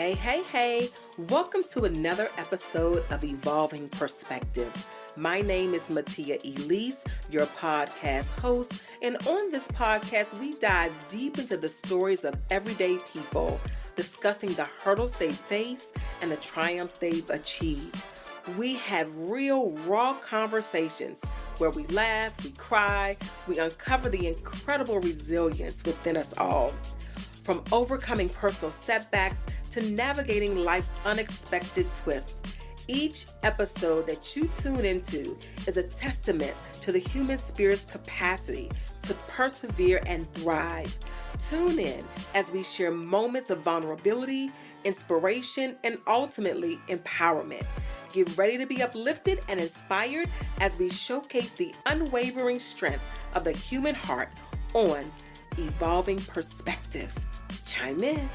Hey. Welcome to another episode of Evolving Perspectives. My name is Matia Elise, your podcast host, and on this podcast, we dive deep into the stories of everyday people, discussing the hurdles they face and the triumphs they've achieved. We have real, raw conversations where we laugh, we cry, we uncover the incredible resilience within us all. From overcoming personal setbacks to navigating life's unexpected twists, each episode that you tune into is a testament to the human spirit's capacity to persevere and thrive. Tune in as we share moments of vulnerability, inspiration, and ultimately empowerment. Get ready to be uplifted and inspired as we showcase the unwavering strength of the human heart on Evolving Perspectives. Chime in.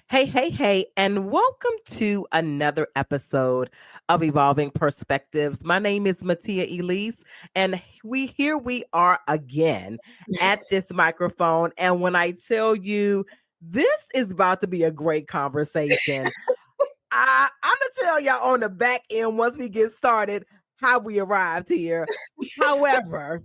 Hey, and welcome to another episode of Evolving Perspectives. My name is Matia Elise, and we are again at this microphone. And when I tell you this is about to be a great conversation, I'm gonna tell y'all on the back end once we get started how we arrived here. However,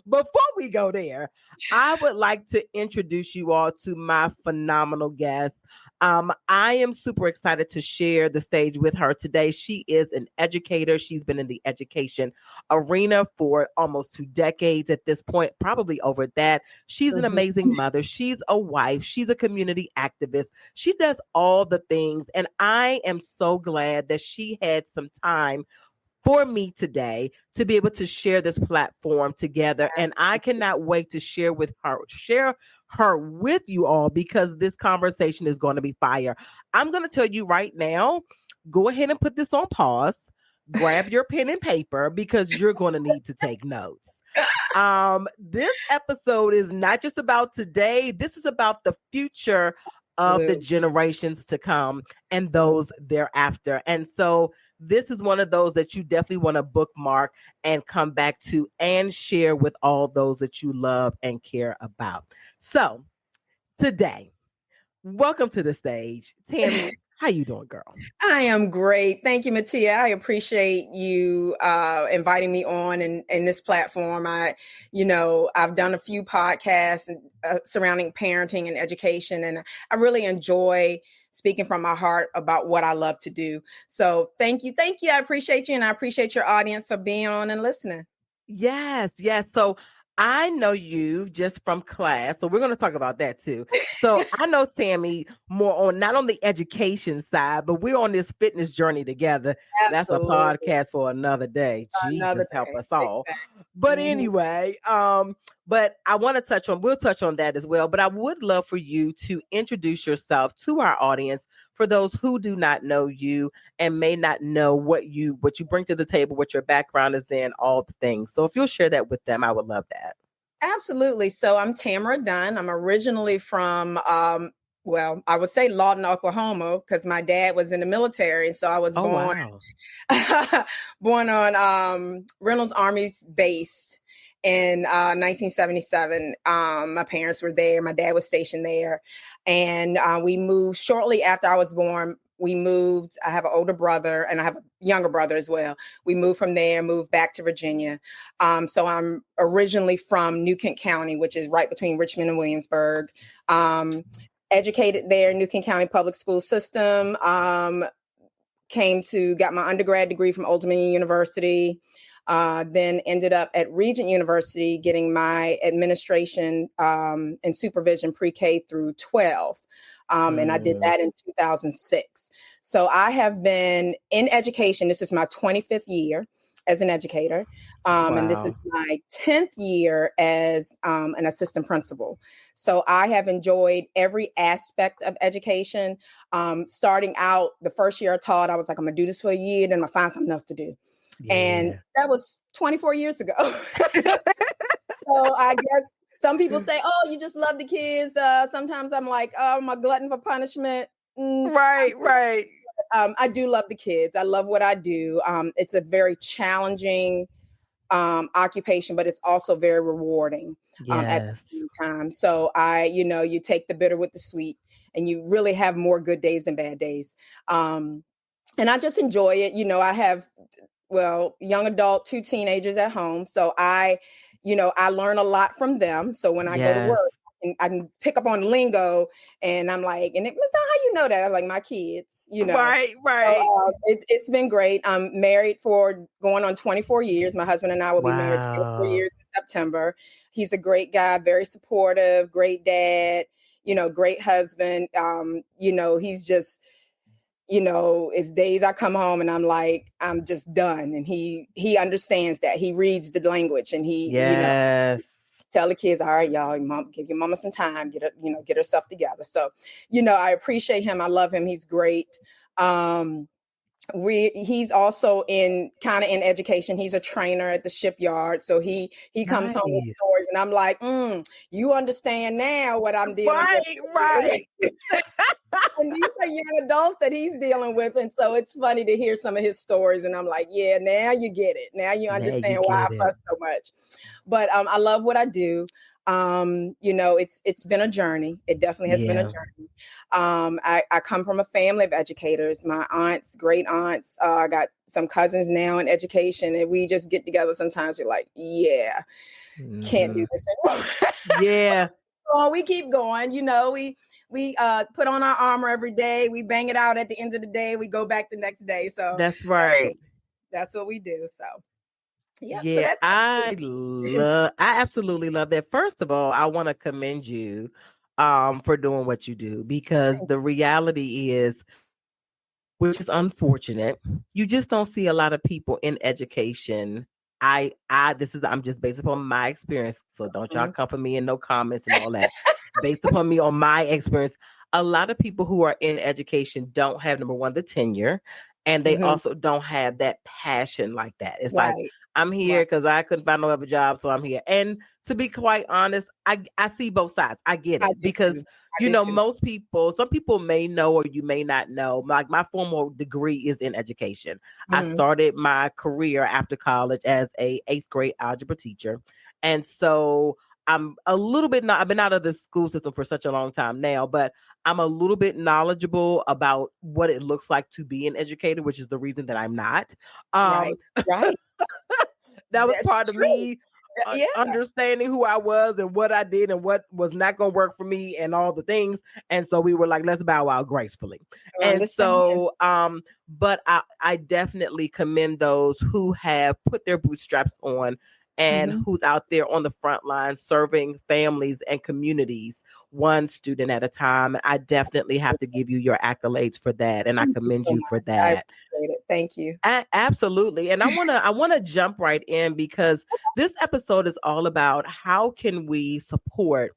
before we go there, I would like to introduce you all to my phenomenal guest. I am super excited to share the stage with her today. She is an educator. She's been in the education arena for almost 2 decades at this point, probably over that. She's an amazing mother. She's a wife. She's a community activist. She does all the things. And I am so glad that she had some time for me today to be able to share this platform together. And I cannot wait to share her with you all because this conversation is going to be fire. I'm going to tell you right now, go ahead and put this on pause, grab your pen and paper because you're going to need to take notes. This episode is not just about today. This is about the future of the generations to come and those thereafter. And so this is one of those that you definitely want to bookmark and come back to and share with all those that you love and care about. So today, welcome to the stage. Tammy, how you doing, girl? I am great. Thank you, Matia. I appreciate you inviting me on in this platform. I've done a few podcasts surrounding parenting and education, and I really enjoy speaking from my heart about what I love to do. So thank you. I appreciate you, and I appreciate your audience for being on and listening. Yes. So I know you just from class, so we're going to talk about that too. So I know Tammy more on not on the education side, but we're on this fitness journey together. Absolutely. That's a podcast for another day. Jesus help us all. Exactly. But anyway, but I want to we'll touch on that as well. But I would love for you to introduce yourself to our audience for those who do not know you and may not know what you bring to the table, what your background is in, all the things. So if you'll share that with them, I would love that. Absolutely. So I'm Tamara Dunn. I'm originally from, I would say Lawton, Oklahoma, because my dad was in the military. So I was born on Reynolds Army's base in 1977. My parents were there. My dad was stationed there. And we moved shortly after I was born. We moved. I have an older brother and I have a younger brother as well. We moved from there, moved back to Virginia. So I'm originally from New Kent County, which is right between Richmond and Williamsburg. Educated there, New Kent County Public School System. Got my undergrad degree from Old Dominion University. Then ended up at Regent University getting my administration and supervision pre-K through 12. And I did that in 2006. So I have been in education. This is my 25th year as an educator. And this is my 10th year as an assistant principal. So I have enjoyed every aspect of education. Starting out, the first year I taught, I was like, I'm going to do this for a year, then I'm going to find something else to do. Yeah. And that was 24 years ago. So I guess some people say, oh, you just love the kids. Sometimes I'm like, oh, I'm a glutton for punishment. Right. I do love the kids. I love what I do. It's a very challenging occupation, but it's also very rewarding at the Yes. same time. So you take the bitter with the sweet, and you really have more good days than bad days. And I just enjoy it. I have, young adult, 2 teenagers at home. So I learn a lot from them. So when I go to work, Yes. and I can pick up on lingo, and I'm like, and it was not how you know that. I'm like, my kids. Right, So right. it's been great. I'm married for going on 24 years. My husband and I will be married 24 Wow. years in September. He's a great guy, very supportive, great dad, great husband. He's just, it's days I come home and I'm like, I'm just done. And he understands that. He reads the language, and Yes. tell the kids, all right, y'all, mom, give your mama some time, get herself together. So, I appreciate him. I love him. He's great. He's also in education. He's a trainer at the shipyard. So he comes home with Nice. stories, and I'm like, you understand now what I'm dealing with. Right, right. And these are young adults that he's dealing with. And so it's funny to hear some of his stories. And I'm like, yeah, now you get it. Now you Now you understand why I get it. fuss so much. But I love what I do. It's been a journey. It definitely has been a Yeah. journey. I come from a family of educators. My aunts, great aunts. I got some cousins now in education, and we just get together sometimes. We're like, yeah, can't do this anymore. Yeah. Oh, we keep going. We put on our armor every day. We bang it out at the end of the day. We go back the next day. So That's right. that's what we do. So yeah. So Yeah, that's I absolutely love that. First of all, I want to commend you for doing what you do, because the reality is, which is unfortunate, you just don't see a lot of people in education. I'm just based upon my experience, so don't y'all come for me and no comments and all that. Based upon me on my experience, a lot of people who are in education don't have, number one, the tenure, and they Mhm. also don't have that passion like that. It's like, Right. I'm here Right. because I couldn't find no other job, so I'm here. And to be quite honest, I see both sides. I get I it, do because too. I do too. most people, some people may know or you may not know. Like, my formal degree is in education. I Mhm. started my career after college as a 8th grade algebra teacher, and so I'm a little bit not. I've been out of the school system for such a long time now, but I'm a little bit knowledgeable about what it looks like to be an educator, which is the reason that I'm not. Right. Um, Right. that was That's part of true. me Yeah. understanding who I was and what I did and what was not going to work for me and all the things. And so we were like, let's bow out gracefully. I And understand. so, but I definitely commend those who have put their bootstraps on and Mhm. who's out there on the front line serving families and communities, one student at a time. I definitely have to give you your accolades for that. And I Thank you commend so you for much. I that. appreciate it. Thank you. Absolutely. And I want to jump right in, because this episode is all about how can we support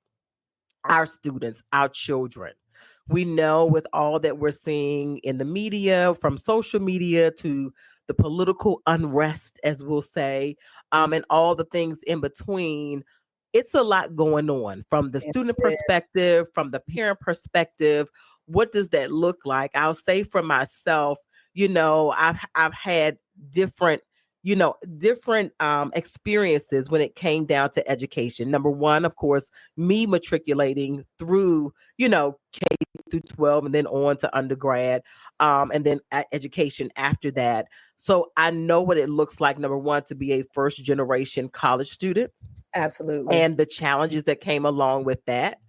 our students, our children. We know, with all that we're seeing in the media, from social media to the political unrest, as we'll say, and all the things in between, it's a lot going on from the Yes, student it is. perspective, from the parent perspective. What does that look like? I'll say for myself, I've had different different experiences when it came down to education. Number one, of course, me matriculating through, K through 12 and then on to undergrad, and then education after that. So I know what it looks like, number one, to be a first generation college student Absolutely. and the challenges that came along with that.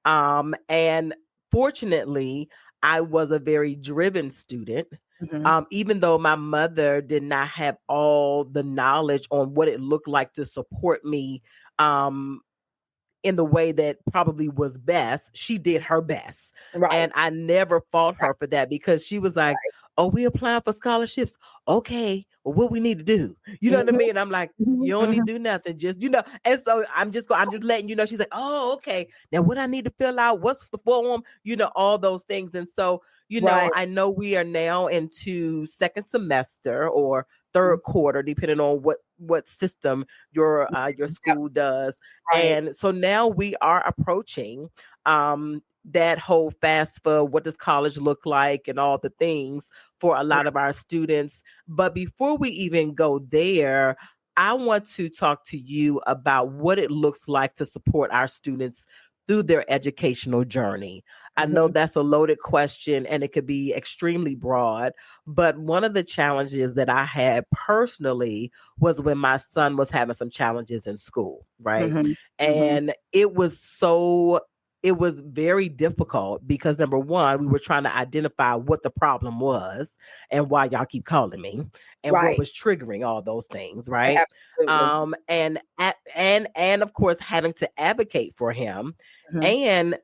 And fortunately, I was a very driven student. Mhm. Even though my mother did not have all the knowledge on what it looked like to support me, in the way that probably was best, she did her best. And Right. I never fault Right. her for that, because she was like, Right. oh, we applying for scholarships. Okay, well, what we need to do? You know what I Mhm. mean? I'm like, you Mhm. don't need Mhm. to do nothing. Just, and so I'm just letting you know. She's like, oh, okay. Now what I need to fill out, what's the form, all those things. And so, Right. I know we are now into second semester or third Mhm. quarter, depending on what system your Yep. school does. Right. And so now we are approaching that whole FAFSA, what does college look like, and all the things for a lot of Right. our students. But before we even go there, I want to talk to you about what it looks like to support our students through their educational journey. I know Mhm. that's a loaded question and it could be extremely broad, but one of the challenges that I had personally was when my son was having some challenges in school, right? Mhm. Mhm. And it was very difficult because number one, we were trying to identify what the problem was and why y'all keep calling me and what Right. was triggering all those things, right? Absolutely. And of course having to advocate for him Mhm.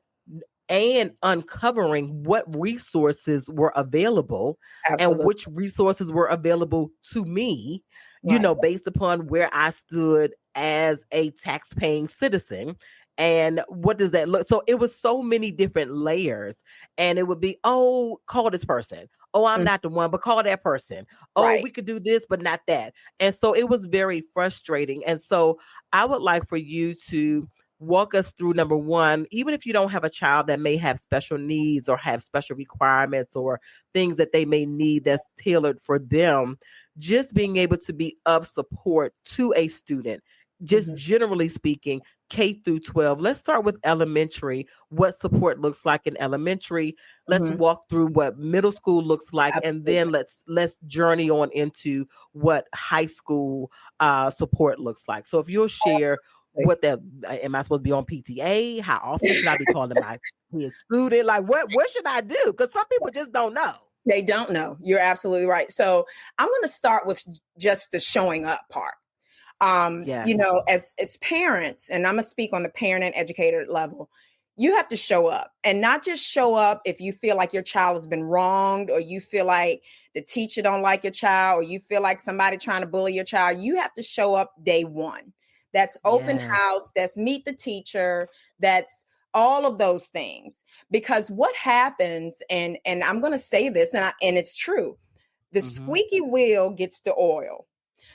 and uncovering what resources were available and Absolutely. which resources were available to me, Right. based upon where I stood as a tax-paying citizen. And what does that look? So it was so many different layers. And it would be, oh, call this person. Oh, I'm Mhm. not the one, but call that person. Oh, Right. we could do this, but not that. And so it was very frustrating. And so I would like for you to walk us through number one, even if you don't have a child that may have special needs or have special requirements or things that they may need that's tailored for them, just being able to be of support to a student, just Mhm. generally speaking, K through 12. Let's start with elementary, what support looks like in elementary. Let's Mhm. walk through what middle school looks like, and then Absolutely. let's journey on into what high school support looks like. So if you'll share what that, am I supposed to be on PTA? How often should I be calling my kid student? Like what should I do? Because some people just don't know. They don't know. You're absolutely right. So I'm going to start with just the showing up part. Yes. As parents, and I'm going to speak on the parent and educator level, you have to show up, and not just show up if you feel like your child has been wronged, or you feel like the teacher don't like your child, or you feel like somebody trying to bully your child. You have to show up day one. That's open Yes. house. That's meet the teacher. That's all of those things. Because what happens, and I'm going to say this, and it's true, the Mm-hmm. squeaky wheel gets the oil.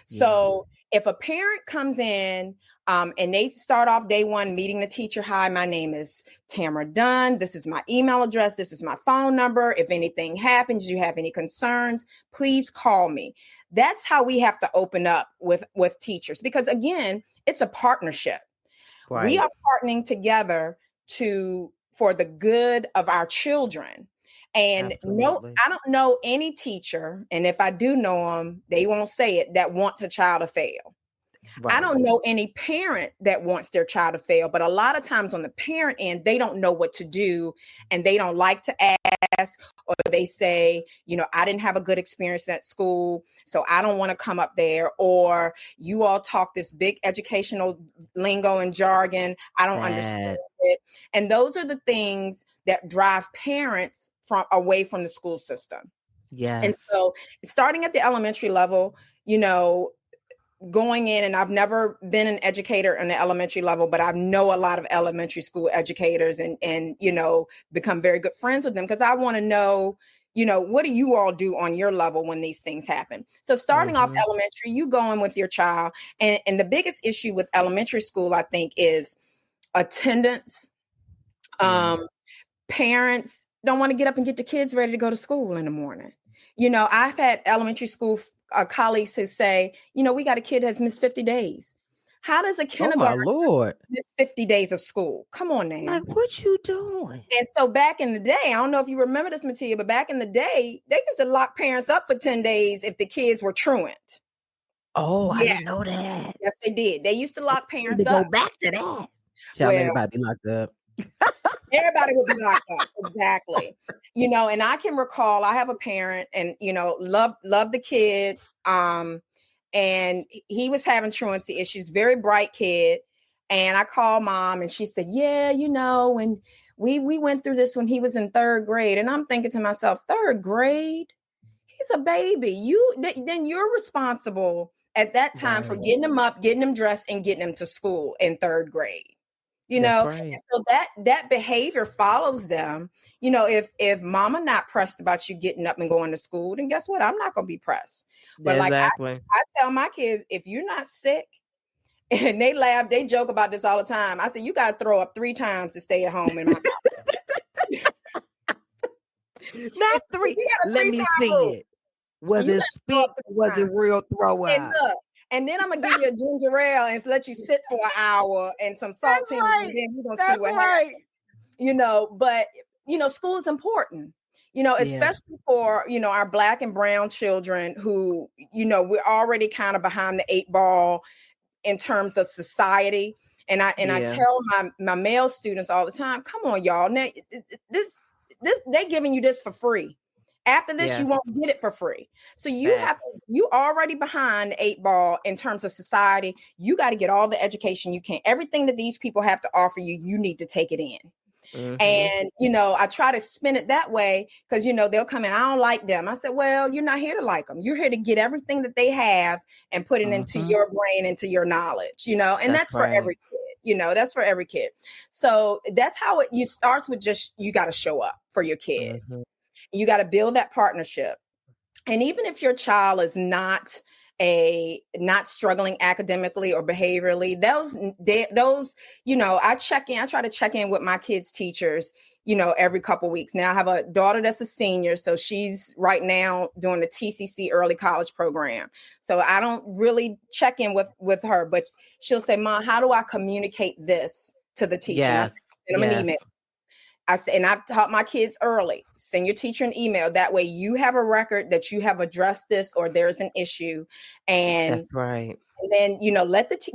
Yeah. So if a parent comes in and they start off day one meeting the teacher, hi, my name is Tamara Dunn. This is my email address. This is my phone number. If anything happens, you have any concerns, please call me. That's how we have to open up with teachers, because again, it's a partnership. We Right. are partnering together for the good of our children. And no, Absolutely. I don't know any teacher, and if I do know them, they won't say it, that wants a child to fail. I Right. don't know any parent that wants their child to fail, but a lot of times on the parent end, they don't know what to do, and they don't like to ask, or they say, I didn't have a good experience at school, so I don't want to come up there, or you all talk this big educational lingo and jargon. I don't understand That. it. And those are the things that drive parents away from the school system. And Yes. so starting at the elementary level, going in, and I've never been an educator on the elementary level, but I know a lot of elementary school educators, and become very good friends with them, because I want to know, what do you all do on your level when these things happen? So starting off Mm-hmm. elementary, you go in with your child, and the biggest issue with elementary school, I think, is attendance. Yeah. Parents don't want to get up and get the kids ready to go to school in the morning. I've had elementary school colleagues who say, we got a kid that's missed 50 days. How does a Oh my kindergarten Lord. miss 50 days of school? Come on Like now. what you doing? And so back in the day, I don't know if you remember this, Mattia, but back in the day, they used to lock parents up for 10 days if the kids were truant. Oh, I Yeah, didn't know that. yes, they did. They used to lock Need to parents go up. back to that. Child, Well, everybody be locked up. everybody would be locked up. Exactly. And I can recall, I have a parent, and love the kid. And he was having truancy issues, very bright kid. And I called mom, and she said, yeah, when we went through this when he was in third grade. And I'm thinking to myself, third grade? He's a baby. Then you're responsible at that time for Right. getting him up, getting him dressed, and getting him to school in third grade. That's And right. so that behavior follows them. If mama not pressed about you getting up and going to school, then guess what? I'm not going to be pressed. But like Exactly. I tell my kids, if you're not sick, and they laugh, they joke about this all the time. I say, you got to throw up 3 times to stay at home in my house. Not three. We got a Let me 3-time see rule. it. Was You got it to throw spit up or was 3 it times. real throw And up? look, And then I'm gonna give you a ginger ale and let you sit for an hour and some That's saltines, and right. then we're gonna see That's what right. happens. But school is important. Yeah. Especially for our Black and brown children who we're already kind of behind the eight ball in terms of society. And I Yeah. tell my male students all the time, come on, y'all. Now this they're giving you this for free. After this, Yeah. you won't get it for free. So Facts. you already behind the eight ball in terms of society. You got to get all the education you can. Everything that these people have to offer you, you need to take it in. Mm-hmm. And, I try to spin it that way because, they'll come in, I don't like them. I said, well, you're not here to like them. You're here to get everything that they have and put it into Mm-hmm. your brain, into your knowledge, and That's that's for right. every kid, that's for every kid. So that's how you starts with just, you got to show up for your kid. Mm-hmm. You got to build that partnership. And even if your child is not struggling academically or behaviorally, those I try to check in with my kids' teachers every couple weeks. Now I have a daughter that's a senior, so she's right now doing the TCC early college program, so I don't really check in with her, but she'll say, Mom, how do I communicate this to the teacher? And I Yes. send them an Yes. email. And I've taught my kids early, send your teacher an email. That way you have a record that you have addressed this or there's an issue. And, That's right. and then, let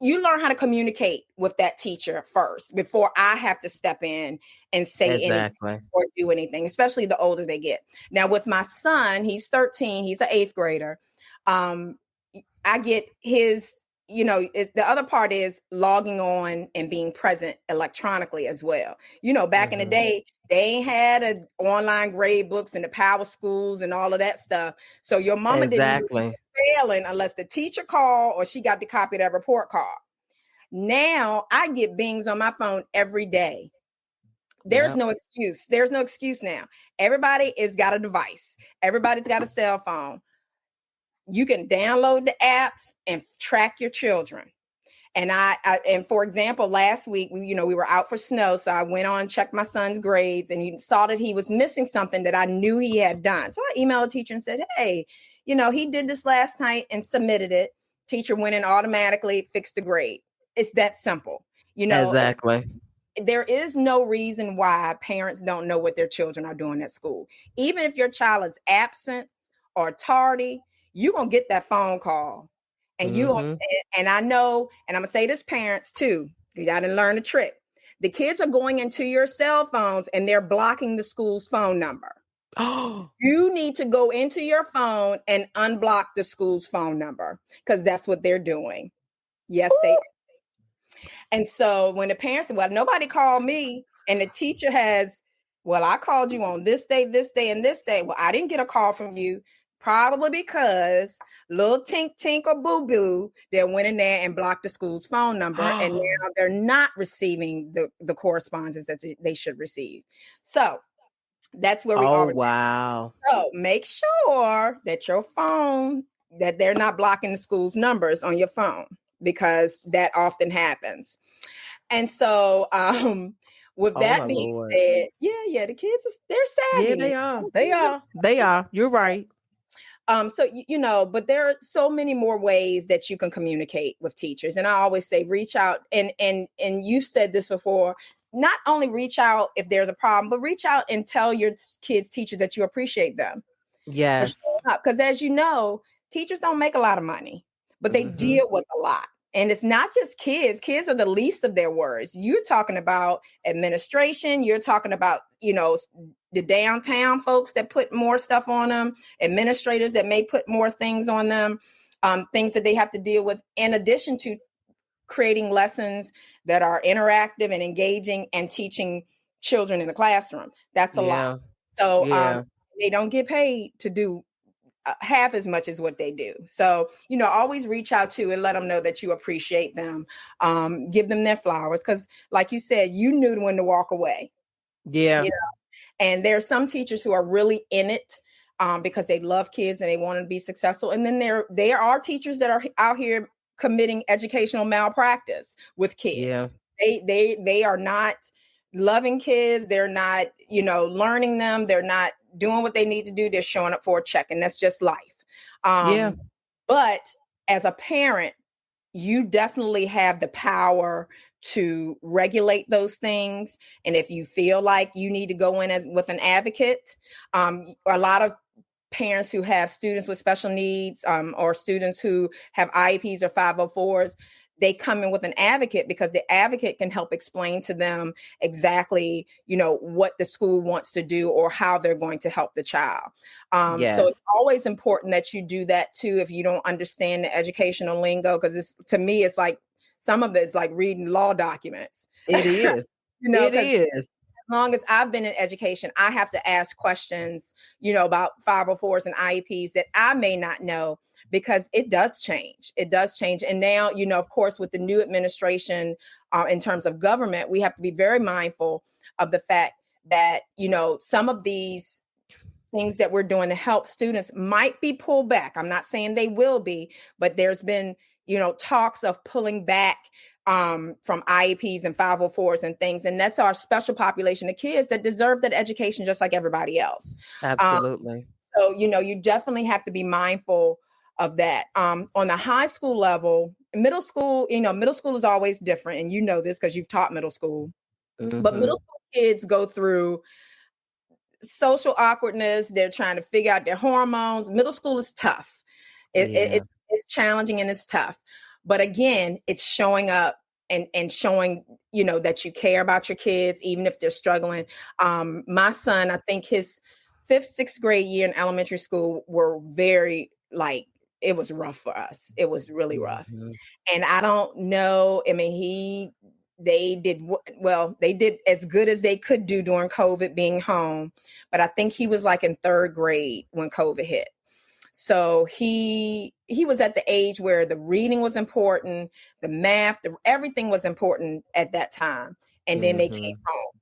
you learn how to communicate with that teacher first before I have to step in and say anything Exactly. or do anything, especially the older they get. Now with my son, he's 13, he's an 8th grader. I get his, the other part is logging on and being present electronically as well. Back in the Mm-hmm. day, they ain't had online grade books and the power schools and all of that stuff. So your mama didn't know she Exactly. was failing unless the teacher called or she got the copy of that report card. Now I get bings on my phone every day. There's Yep. no excuse. There's no excuse now. Everybody has got a device. Everybody's got a cell phone. You can download the apps and track your children. And and for example, last week, we were out for snow. So I went on and checked my son's grades and he saw that he was missing something that I knew he had done. So I emailed the teacher and said, hey, he did this last night and submitted it. Teacher went in automatically, fixed the grade. It's that simple. Exactly. There is no reason why parents don't know what their children are doing at school. Even if your child is absent or tardy, you're going to get that phone call. And Mm-hmm. and I know, and I'm going to say this, parents too, you got to learn the trick. The kids are going into your cell phones and they're blocking the school's phone number. Oh. You need to go into your phone and unblock the school's phone number because that's what they're doing. Yes, they. And so when the parents said, well, nobody called me, and the teacher has, well, I called you on this day, and this day. Well, I didn't get a call from you, probably because little tink tink or boo boo that went in there and blocked the school's phone number. And now they're not receiving the correspondence that they should receive. So that's where we Oh, are. wow. So make sure that your phone, that they're not blocking the school's numbers on your phone, because that often happens. And so with Oh, that my being Lord. said, yeah, the kids, they're Yeah, savvy. they are. They are. They are. You're right. So but there are so many more ways that you can communicate with teachers. And I always say reach out, and you've said this before, not only reach out if there's a problem, but reach out and tell your kids' teachers that you appreciate them for Yes. showing up. Because as you know, teachers don't make a lot of money, but they Mm-hmm. deal with a lot. And it's not just kids. Kids are the least of their worries. You're talking about administration. You're talking about, the downtown folks that put more stuff on them, administrators that may put more things on them, things that they have to deal with, in addition to creating lessons that are interactive and engaging and teaching children in the classroom. That's a lot. Yeah. So Yeah. they don't get paid to do half as much as what they do. So, always reach out to and let them know that you appreciate them. Give them their flowers. Because like you said, you knew when to walk away. Yeah. And there are some teachers who are really in it because they love kids and they want to be successful. And then there are teachers that are out here committing educational malpractice with kids. Yeah. They are not loving kids. They're not, learning them. They're not doing what they need to do. They're showing up for a check, and that's just life. Yeah. But as a parent, you definitely have the power to regulate those things. And if you feel like you need to go in as with an advocate, a lot of parents who have students with special needs, or students who have IEPs or 504s, they come in with an advocate because the advocate can help explain to them exactly, what the school wants to do or how they're going to help the child. So Yes. it's always important that you do that too if you don't understand the educational lingo, because to me, it's like some of it's like reading law documents. It is. It Because is. long as I've been in education, I have to ask questions, about 504s and IEPs that I may not know, because it does change. It does change. And now, of course, with the new administration, in terms of government, we have to be very mindful of the fact that, some of these things that we're doing to help students might be pulled back. I'm not saying they will be, but there's been, talks of pulling back from IEPs and 504s and things. And that's our special population of kids that deserve that education just like everybody else. Um, Absolutely. so, you definitely have to be mindful of that. On the high school level, middle school is always different. And you know this because you've taught middle school. But Mm-hmm. middle school kids go through social awkwardness. They're trying to figure out their hormones. Middle school is tough. Yeah. It's challenging and it's tough. But again, it's showing up and showing, that you care about your kids, even if they're struggling. My son, I think his 5th, 6th grade year in elementary school were very it was rough for us. It was really rough. Mm-hmm. And I don't know. I mean, they did as good as they could do during COVID being home. But I think he was like in 3rd grade when COVID hit. So he was at the age where the reading was important, the math, everything was important at that time. And then they came Mm-hmm. home.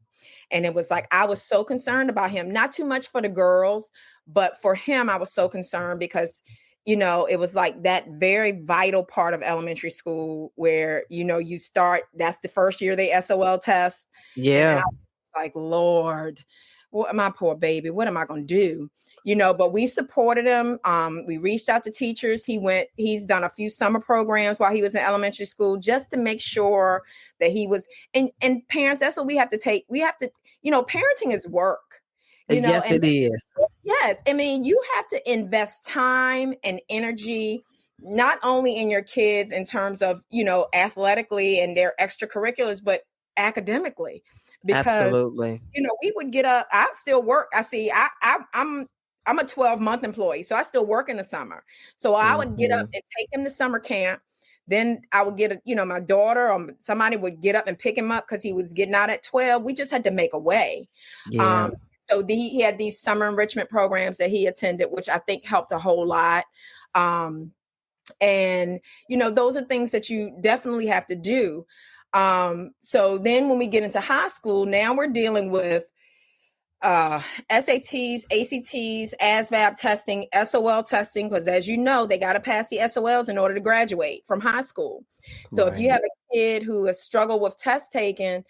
And it was like, I was so concerned about him, not too much for the girls, but for him, I was so concerned because, it was like that very vital part of elementary school where, you start, that's the first year they SOL test. And I Yeah. was like, Lord, what my poor baby, what am I going to do? But we supported him. We reached out to teachers. He's done a few summer programs while he was in elementary school just to make sure that he was, and parents, that's what we have to take. We have to, parenting is work, Yes, and it is. yes, I mean, you have to invest time and energy, not only in your kids in terms of, athletically and their extracurriculars, but academically, because Absolutely. we would get up. I still work. I'm a 12-month employee, so I still work in the summer. So I would get up Mm-hmm. and take him to summer camp. Then I would get, my daughter or somebody would get up and pick him up because he was getting out at 12. We just had to make a way. Yeah. Um, so he had these summer enrichment programs that he attended, which I think helped a whole lot. And, those are things that you definitely have to do. So then when we get into high school, now we're dealing with SATs, ACTs, ASVAB testing, SOL testing, because as you know, they got to pass the SOLs in order to graduate from high school. So if you Right. have a kid who has struggled with test taking,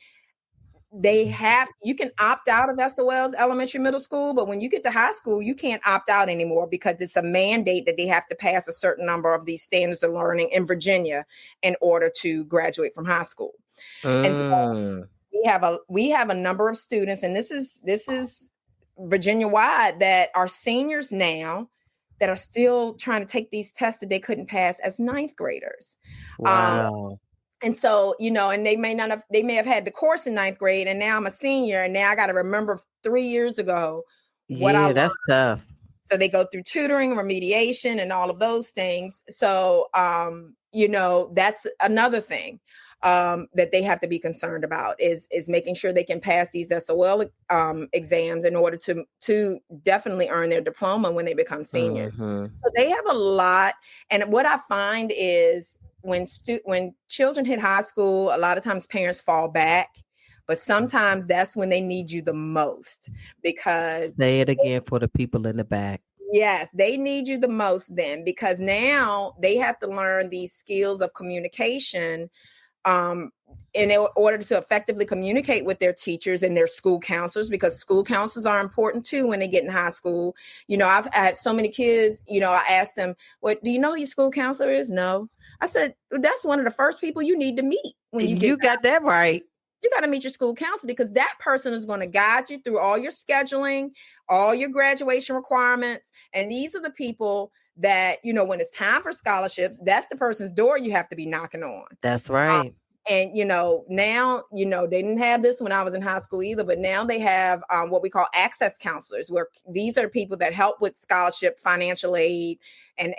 you can opt out of SOLs, elementary, middle school, but when you get to high school, you can't opt out anymore because it's a mandate that they have to pass a certain number of these standards of learning in Virginia in order to graduate from high school. And so Mm. we have a number of students, and this is Virginia wide, that are seniors now that are still trying to take these tests that they couldn't pass as ninth graders. Um, Wow. and so, and they may have had the course in ninth grade, and now I'm a senior, and now I got to remember 3 years ago what I Yeah, learned. that's tough. So they go through tutoring, remediation, and all of those things. So, that's another thing that they have to be concerned about is making sure they can pass these SOL exams in order to definitely earn their diploma when they become seniors. Mm-hmm. So they have a lot. And what I find is when children hit high school, a lot of times parents fall back, but sometimes that's when they need you the most because Say it again for the people in the back. yes, they need you the most then because now they have to learn these skills of communication in order to effectively communicate with their teachers and their school counselors, because school counselors are important too when they get in high school. I had so many kids, I asked them, "What do you know who your school counselor is?" No. I said, that's one of the first people you need to meet when you get. You got that right. You got to meet your school counselor, because that person is going to guide you through all your scheduling, all your graduation requirements. And these are the people that, when it's time for scholarships, that's the person's door you have to be knocking on. That's right. And, now, they didn't have this when I was in high school either, but now they have what we call access counselors, where these are people that help with scholarship, financial aid. And,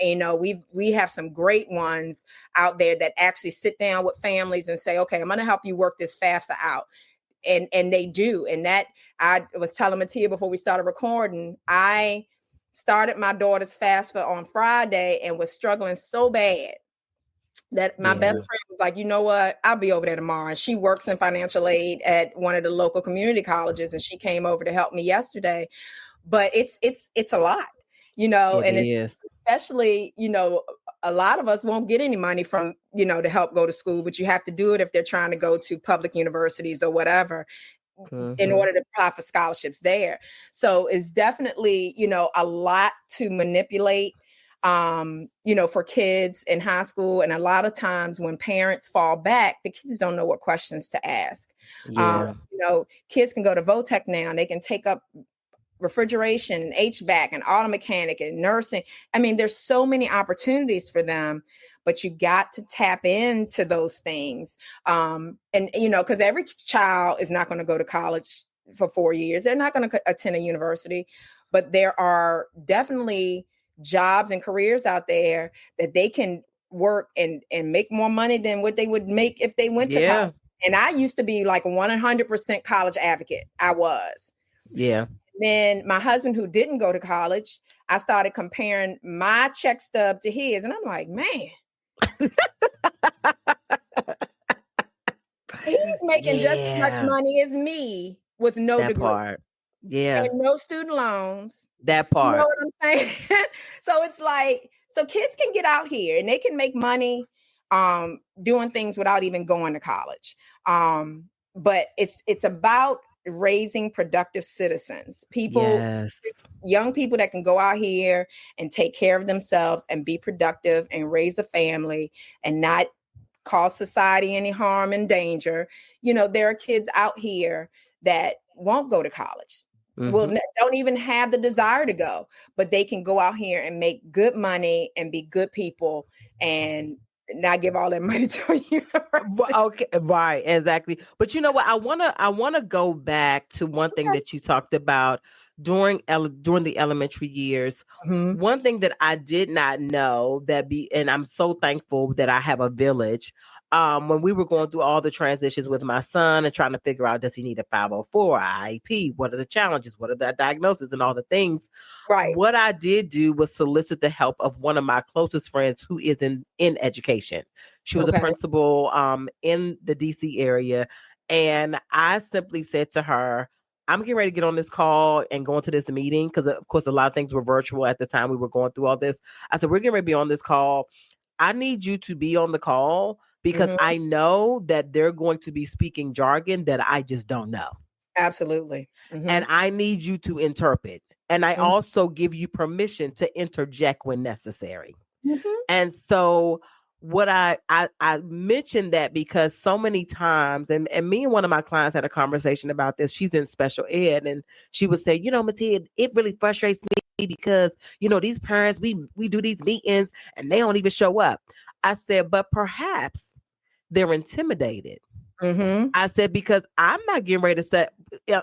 we have some great ones out there that actually sit down with families and say, okay, I'm going to help you work this FAFSA out. And they do. And that, I was telling Mattia before we started recording, I started my daughter's FAFSA on Friday and was struggling so bad that my best friend was like, you know what, I'll be over there tomorrow. And she works in financial aid at one of the local community colleges, and she came over to help me yesterday. But it's a lot, and it's especially, a lot of us won't get any money from, to help go to school, but you have to do it if they're trying to go to public universities or whatever, in order to apply for scholarships there. So it's definitely, a lot to manipulate, for kids in high school. And a lot of times when parents fall back, the kids don't know what questions to ask. Kids can go to Votech now and they can take up refrigeration and HVAC and auto mechanic and nursing. I mean, there's so many opportunities for them, but you got to tap into those things. Because every child is not going to go to college for 4 years. They're not going to attend a university, but there are definitely jobs and careers out there that they can work and make more money than what they would make if they went to college. And I used to be like 100% college advocate. I was. Yeah. Then my husband, who didn't go to college, I started comparing my check stub to his. And I'm like, man, he's making just as much money as me with no degree. Part. Yeah. And no student loans. That part. You know what I'm saying? So it's like, so kids can get out here and they can make money doing things without even going to college. But it's about raising productive citizens, young people that can go out here and take care of themselves and be productive and raise a family and not cause society any harm and danger. There are kids out here that won't go to college. Don't even have the desire to go, but they can go out here and make good money and be good people and not give all that money to a university. Okay, right, exactly. But you know what? I wanna go back to one thing that you talked about during the elementary years. One thing that I did not know and I'm so thankful that I have a village. When we were going through all the transitions with my son and trying to figure out, does he need a 504, IEP? What are the challenges? What are the diagnoses and all the things? Right. What I did do was solicit the help of one of my closest friends who is in education. She was a principal in the DC area. And I simply said to her, I'm getting ready to get on this call and go into this meeting, because of course a lot of things were virtual at the time we were going through all this. I said, we're getting ready to be on this call. I need you to be on the call, because I know that they're going to be speaking jargon that I just don't know. Absolutely. And I need you to interpret. And I also give you permission to interject when necessary. And so what I mentioned that because so many times, and me and one of my clients had a conversation about this. She's in special ed, and she would say, Mattia, it really frustrates me because, these parents, we do these meetings and they don't even show up. I said, but perhaps they're intimidated. I said, because I'm not getting ready to say,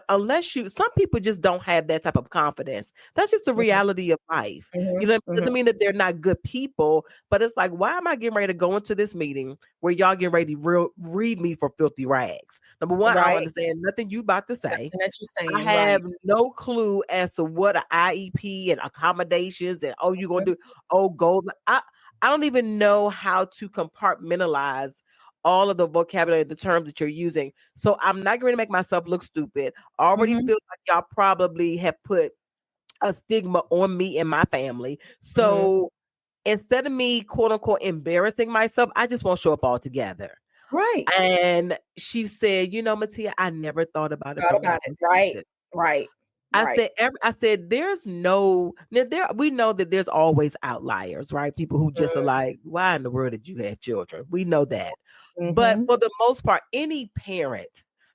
unless some people just don't have that type of confidence. That's just the reality of life. It doesn't mean that they're not good people, but it's like, why am I getting ready to go into this meeting where y'all get ready to read me for filthy rags? Number one, I don't understand nothing you about to say. That you're saying, I have no clue as to what an IEP and accommodations and, you're going to do, gold. I don't even know how to compartmentalize all of the vocabulary, the terms that you're using. So I'm not going to make myself look stupid. I already feel like y'all probably have put a stigma on me and my family. So instead of me, quote unquote, embarrassing myself, I just won't show up altogether. Right. And she said, Matia, I never thought about it Thought from about that it. Right. perspective. Right. I Right. said, I said, there's no, there, we know that there's always outliers, right? People who just are like, why in the world did you have children? We know that. But Mm-hmm. for the most part, any parent,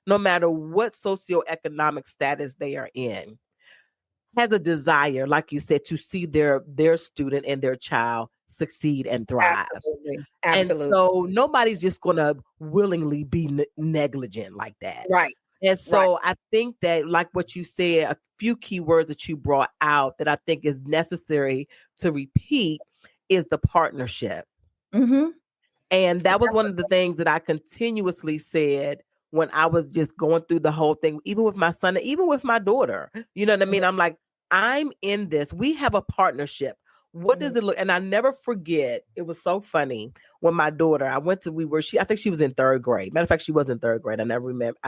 no matter what socioeconomic status they are in, has a desire, like you said, to see their student and their child succeed and thrive. Absolutely. And Absolutely. so nobody's just going to willingly be negligent like that. Right. And Right. so I think that, like what you said, a few key words that you brought out that I think is necessary to repeat is the partnership. Mm-hmm. And that was one of the things that I continuously said when I was just going through the whole thing, even with my son, even with my daughter. You know what I mean? I'm like, I'm in this. We have a partnership. What Mm-hmm. does it look? And I never forget. It was so funny when my daughter, I think she was in third grade. Matter of fact, she was in third grade. I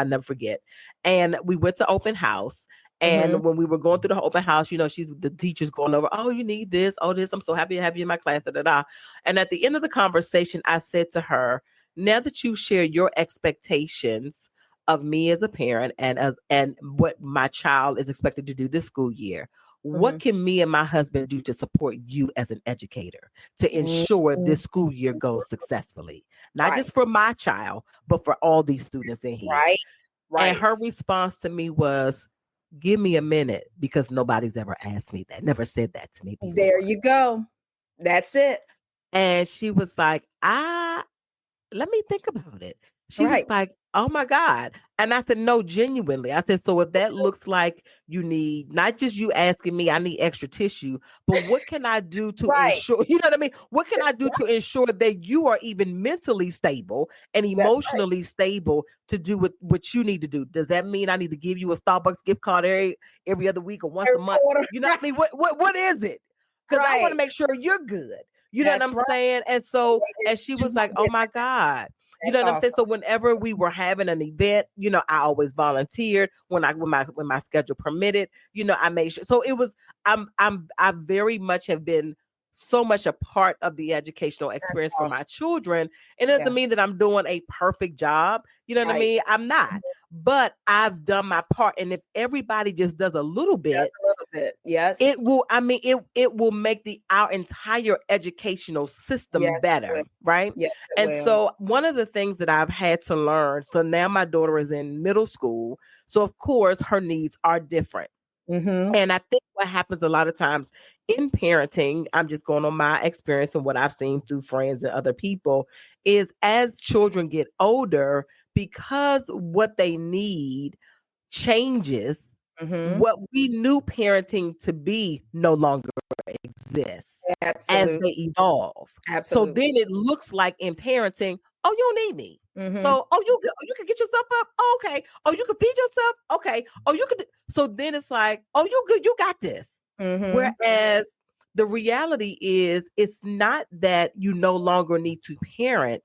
never forget. And we went to open house. Mm-hmm. And when we were going through the open house, she's the teacher's going over, oh, you need this, oh, this. I'm so happy to have you in my class. Da, da, da. And at the end of the conversation, I said to her, now that you share your expectations of me as a parent and what my child is expected to do this school year, Mm-hmm. what can me and my husband do to support you as an educator to ensure Mm-hmm. this school year goes successfully? Not Right. just for my child, but for all these students in here. Right. And Right. her response to me was, give me a minute, because nobody's ever asked me that, never said that to me There before. you go. That's it. And she was like, let me think about it. She was Right. like, oh my God. And I said, no, genuinely. I said, so if that looks like you need, not just you asking me, I need extra tissue, but what can I do to Right. ensure, you know what I mean? What can I do to Right. ensure that you are even mentally stable and That's emotionally stable to do what you need to do? Does that mean I need to give you a Starbucks gift card every other week or once right. a month? Reporter. You know what I mean? What is it? Because I want to Right. make sure you're good. You know what That's I'm right. saying? And And so, they and she just was like, not oh get my that. God. You know That's what I'm saying? awesome. So whenever we were having an event, I always volunteered when my schedule permitted, I made sure. So it was, I very much have been so much a part of the educational That's experience for my awesome. children. It doesn't Yeah. mean that I'm doing a perfect job. You know what I Right. mean? I'm not, but I've done my part. And if everybody just does a little Just bit, a little bit. Yes. it will make our entire educational system Yes, it better, will. right? Yes, it And will. so one of the things that I've had to learn, so now my daughter is in middle school, so of course her needs are different. Mm-hmm. And I think what happens a lot of times in parenting, I'm just going on my experience and what I've seen through friends and other people, is as children get older, because what they need changes, Mm-hmm. what we knew parenting to be no longer exists as Absolutely. they evolve. So Absolutely. then it looks like in parenting, oh, you don't need me. Mm-hmm. So, you can get yourself up. Oh, okay. Oh, you can feed yourself. Okay. Oh, you could. So then it's like, oh, you good. You got this. Mm-hmm. Whereas the reality is, it's not that you no longer need to parent,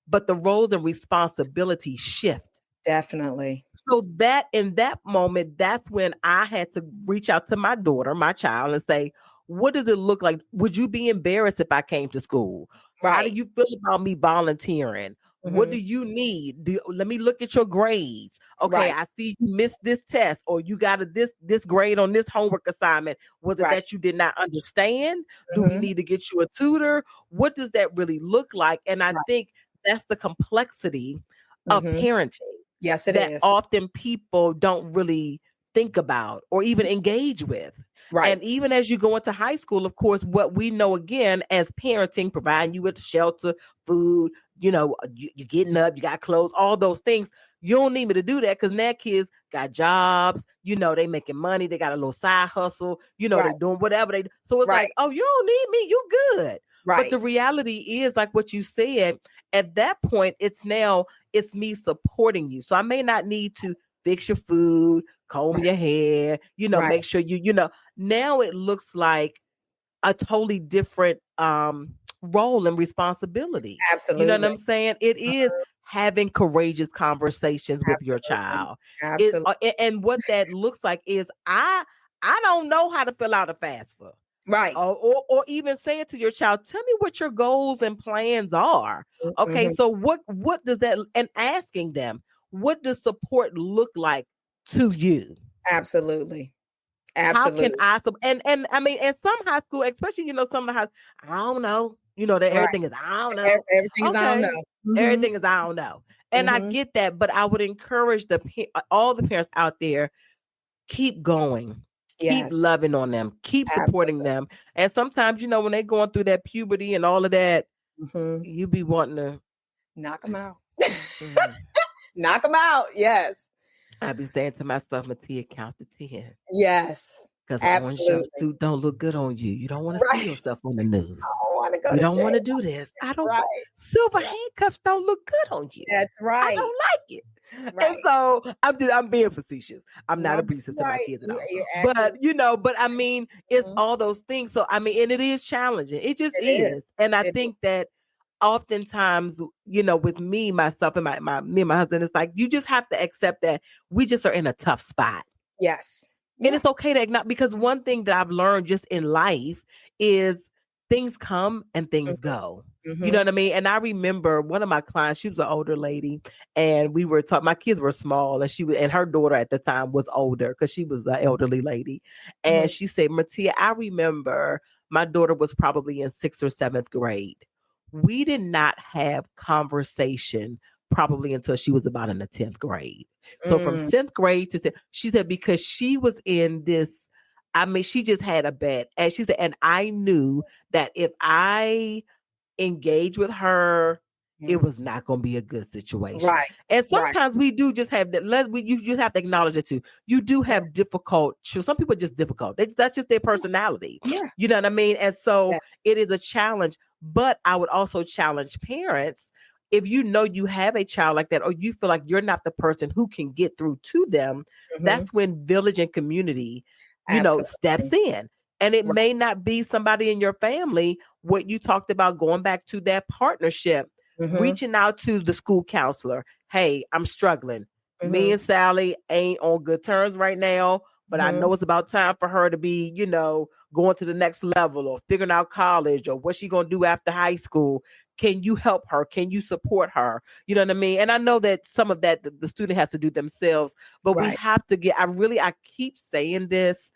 but the roles and responsibilities shift. Definitely. So that in that moment, that's when I had to reach out to my daughter, my child, and say, what does it look like? Would you be embarrassed if I came to school? How do Right. you feel about me volunteering? What Mm-hmm. do you need? Let me look at your grades. Okay, Right. I see you missed this test, or you got this grade on this homework assignment. Was it Right. that you did not understand? Do we Mm-hmm. need to get you a tutor? What does that really look like? And I Right. think that's the complexity of Mm-hmm. parenting Yes, it that is. often people don't really think about or even engage with. Right. And even as you go into high school, of course, what we know again as parenting, providing you with shelter, food, you're getting up, you got clothes, all those things. You don't need me to do that because now kids got jobs, they making money, they got a little side hustle, they Right. doing whatever they do. So it's Right. like, oh, you don't need me, you good. But Right. the reality is, like what you said, at that point, it's me supporting you. So I may not need to fix your food, comb Right. your hair, Right. make sure now it looks like a totally different role and responsibility. You know what Absolutely. I'm saying? It is having courageous conversations with your Absolutely. child. Absolutely. And what that looks like is I don't know how to fill out a FAFSA. Right. Or even say it to your child, tell me what your goals and plans are. Okay, Mm-hmm. so what does that, and asking them, what does support look like to you? Absolutely. How can Absolutely. I and I mean, in some high school, especially, some of the high, I don't know, that Right. everything is I don't know. Everything is I don't Okay, know. Mm-hmm. everything is I don't know, and I Mm-hmm. get that, but I would encourage all the parents out there, keep going, keep Yes. loving on them, keep supporting Absolutely. them. And sometimes, when they're going through that puberty and all of that, Mm-hmm. you be wanting to, Knock them out. mm, Knock them out. Yes. I be saying to myself, Mattia, count to 10. Yes. Because an orange Absolutely. jumpsuit don't look good on you. You don't want to see Right. yourself on the news. I don't want to go You to don't jail. want to do this. I don't. Right. Silver Right. handcuffs don't look good on you. That's I right. don't like it. And Right. so I'm being facetious. I'm not No, abusive to my right. kids at You, all. you're But actually but I mean, it's mhm. all those things. So I mean, and it is challenging. It just It is. is. And I It is. think that oftentimes, with me, myself, and me and my husband, it's like you just have to accept that we just are in a tough spot. Yes. And Yeah. it's okay to acknowledge, because one thing that I've learned just in life is things come and things go. You know Mm-hmm. what I mean? And I remember one of my clients, she was an older lady, and we were talking, my kids were small, and and her daughter at the time was older because she was an elderly lady. Hmm. And she said, Matia, I remember my daughter was probably in 6th or 7th grade. We did not have conversation probably until she was about in the 10th grade. So from Mm, 10th grade to, she said, because she was in this, I mean, she just had a bad, and she said, and I knew that if I engage with her, yeah. it was not going to be a good situation. Right. And Right. sometimes we do just have that. You just have to acknowledge it too. You do Yeah. have difficult. Some people are just difficult. That's just their personality. Yeah. You know what I mean? And so Yes. it is a challenge. But I would also challenge parents, if you know you have a child like that, or you feel like you're not the person who can get through to them, Hmm. that's when village and community, steps Absolutely. in. And it Right. may not be somebody in your family, what you talked about, going back to that partnership, Hmm. reaching out to the school counselor. Hey, I'm struggling. Me Hmm. and Sally ain't on good terms right now, but I Hmm. know it's about time for her to be, going to the next level, or figuring out college, or what she going to do after high school. Can you help her? Can you support her? You know what I mean? And I know that some of that the student has to do themselves, but we Right. have to I keep saying this,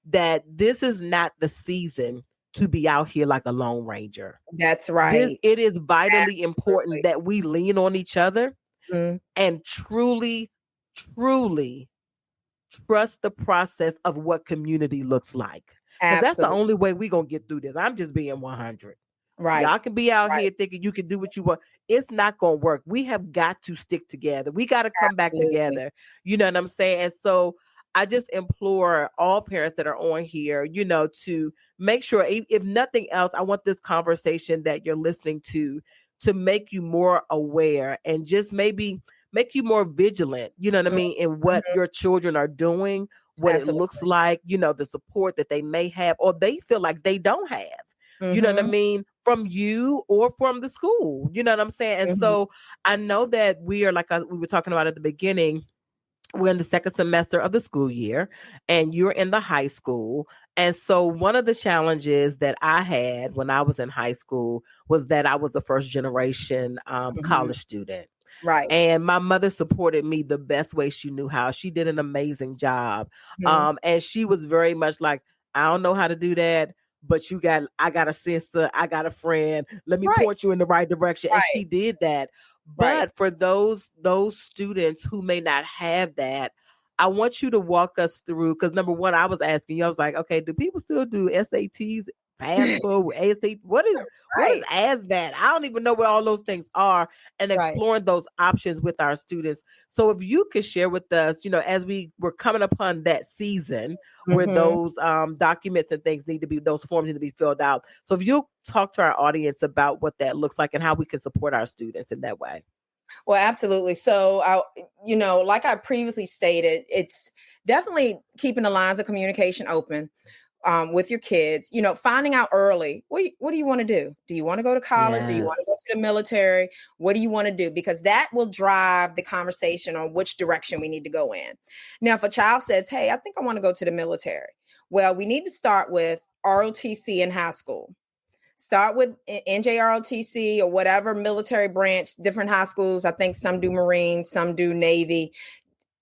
that this is not the season to be out here like a lone ranger. That's This right. It is vitally important Absolutely. that we lean on each other Mhm. and truly, truly trust the process of what community looks like. Because that's the Absolutely. only way we're going to get through this. I'm just being 100. Right. Y'all can be out Right. here thinking you can do what you want. It's not going to work. We have got to stick together. We got to come back Absolutely. together. You know what I'm saying? And so I just implore all parents that are on here, to make sure, if nothing else, I want this conversation that you're listening to make you more aware, and just maybe make you more vigilant, you know what I Mhm. mean, in what Mhm. your children are doing, what it looks Absolutely. like, the support that they may have or they feel like they don't have. You know what I Mhm. mean? From you or from the school. You know what I'm saying? And Mhm. so I know that we are, like we were talking about at the beginning, we're in the second semester of the school year, and you're in the high school. And so one of the challenges that I had when I was in high school was that I was the first generation Mhm. college student. Right. And my mother supported me the best way she knew how. She did an amazing job. Mhm. And she was very much like, I don't know how to do that, but I got a sister, I got a friend. Let me Right. point you in the right direction. And Right. she did that. Right. But for those students who may not have that, I want you to walk us through, because number one, I was asking you, I was like, okay, do people still do SATs, FAFSA, ASA? What is Right. ASVAT? I don't even know what all those things are, and Right. exploring those options with our students. So if you could share with us, as we were coming upon that season where Mhm. those documents and things those forms need to be filled out. So if you'll talk to our audience about what that looks like and how we can support our students in that way. Well, absolutely. So, like I previously stated, it's definitely keeping the lines of communication open with your kids. Finding out early, what do you want to do? Do you want to go to college? Do you want Yes. to go to the military? What do you want to do? Because that will drive the conversation on which direction we need to go in. Now, if a child says, "Hey, I think I want to go to the military," well, we need to start with ROTC in high school. Start with NJROTC or whatever military branch, different high schools. I think some do Marines, some do Navy.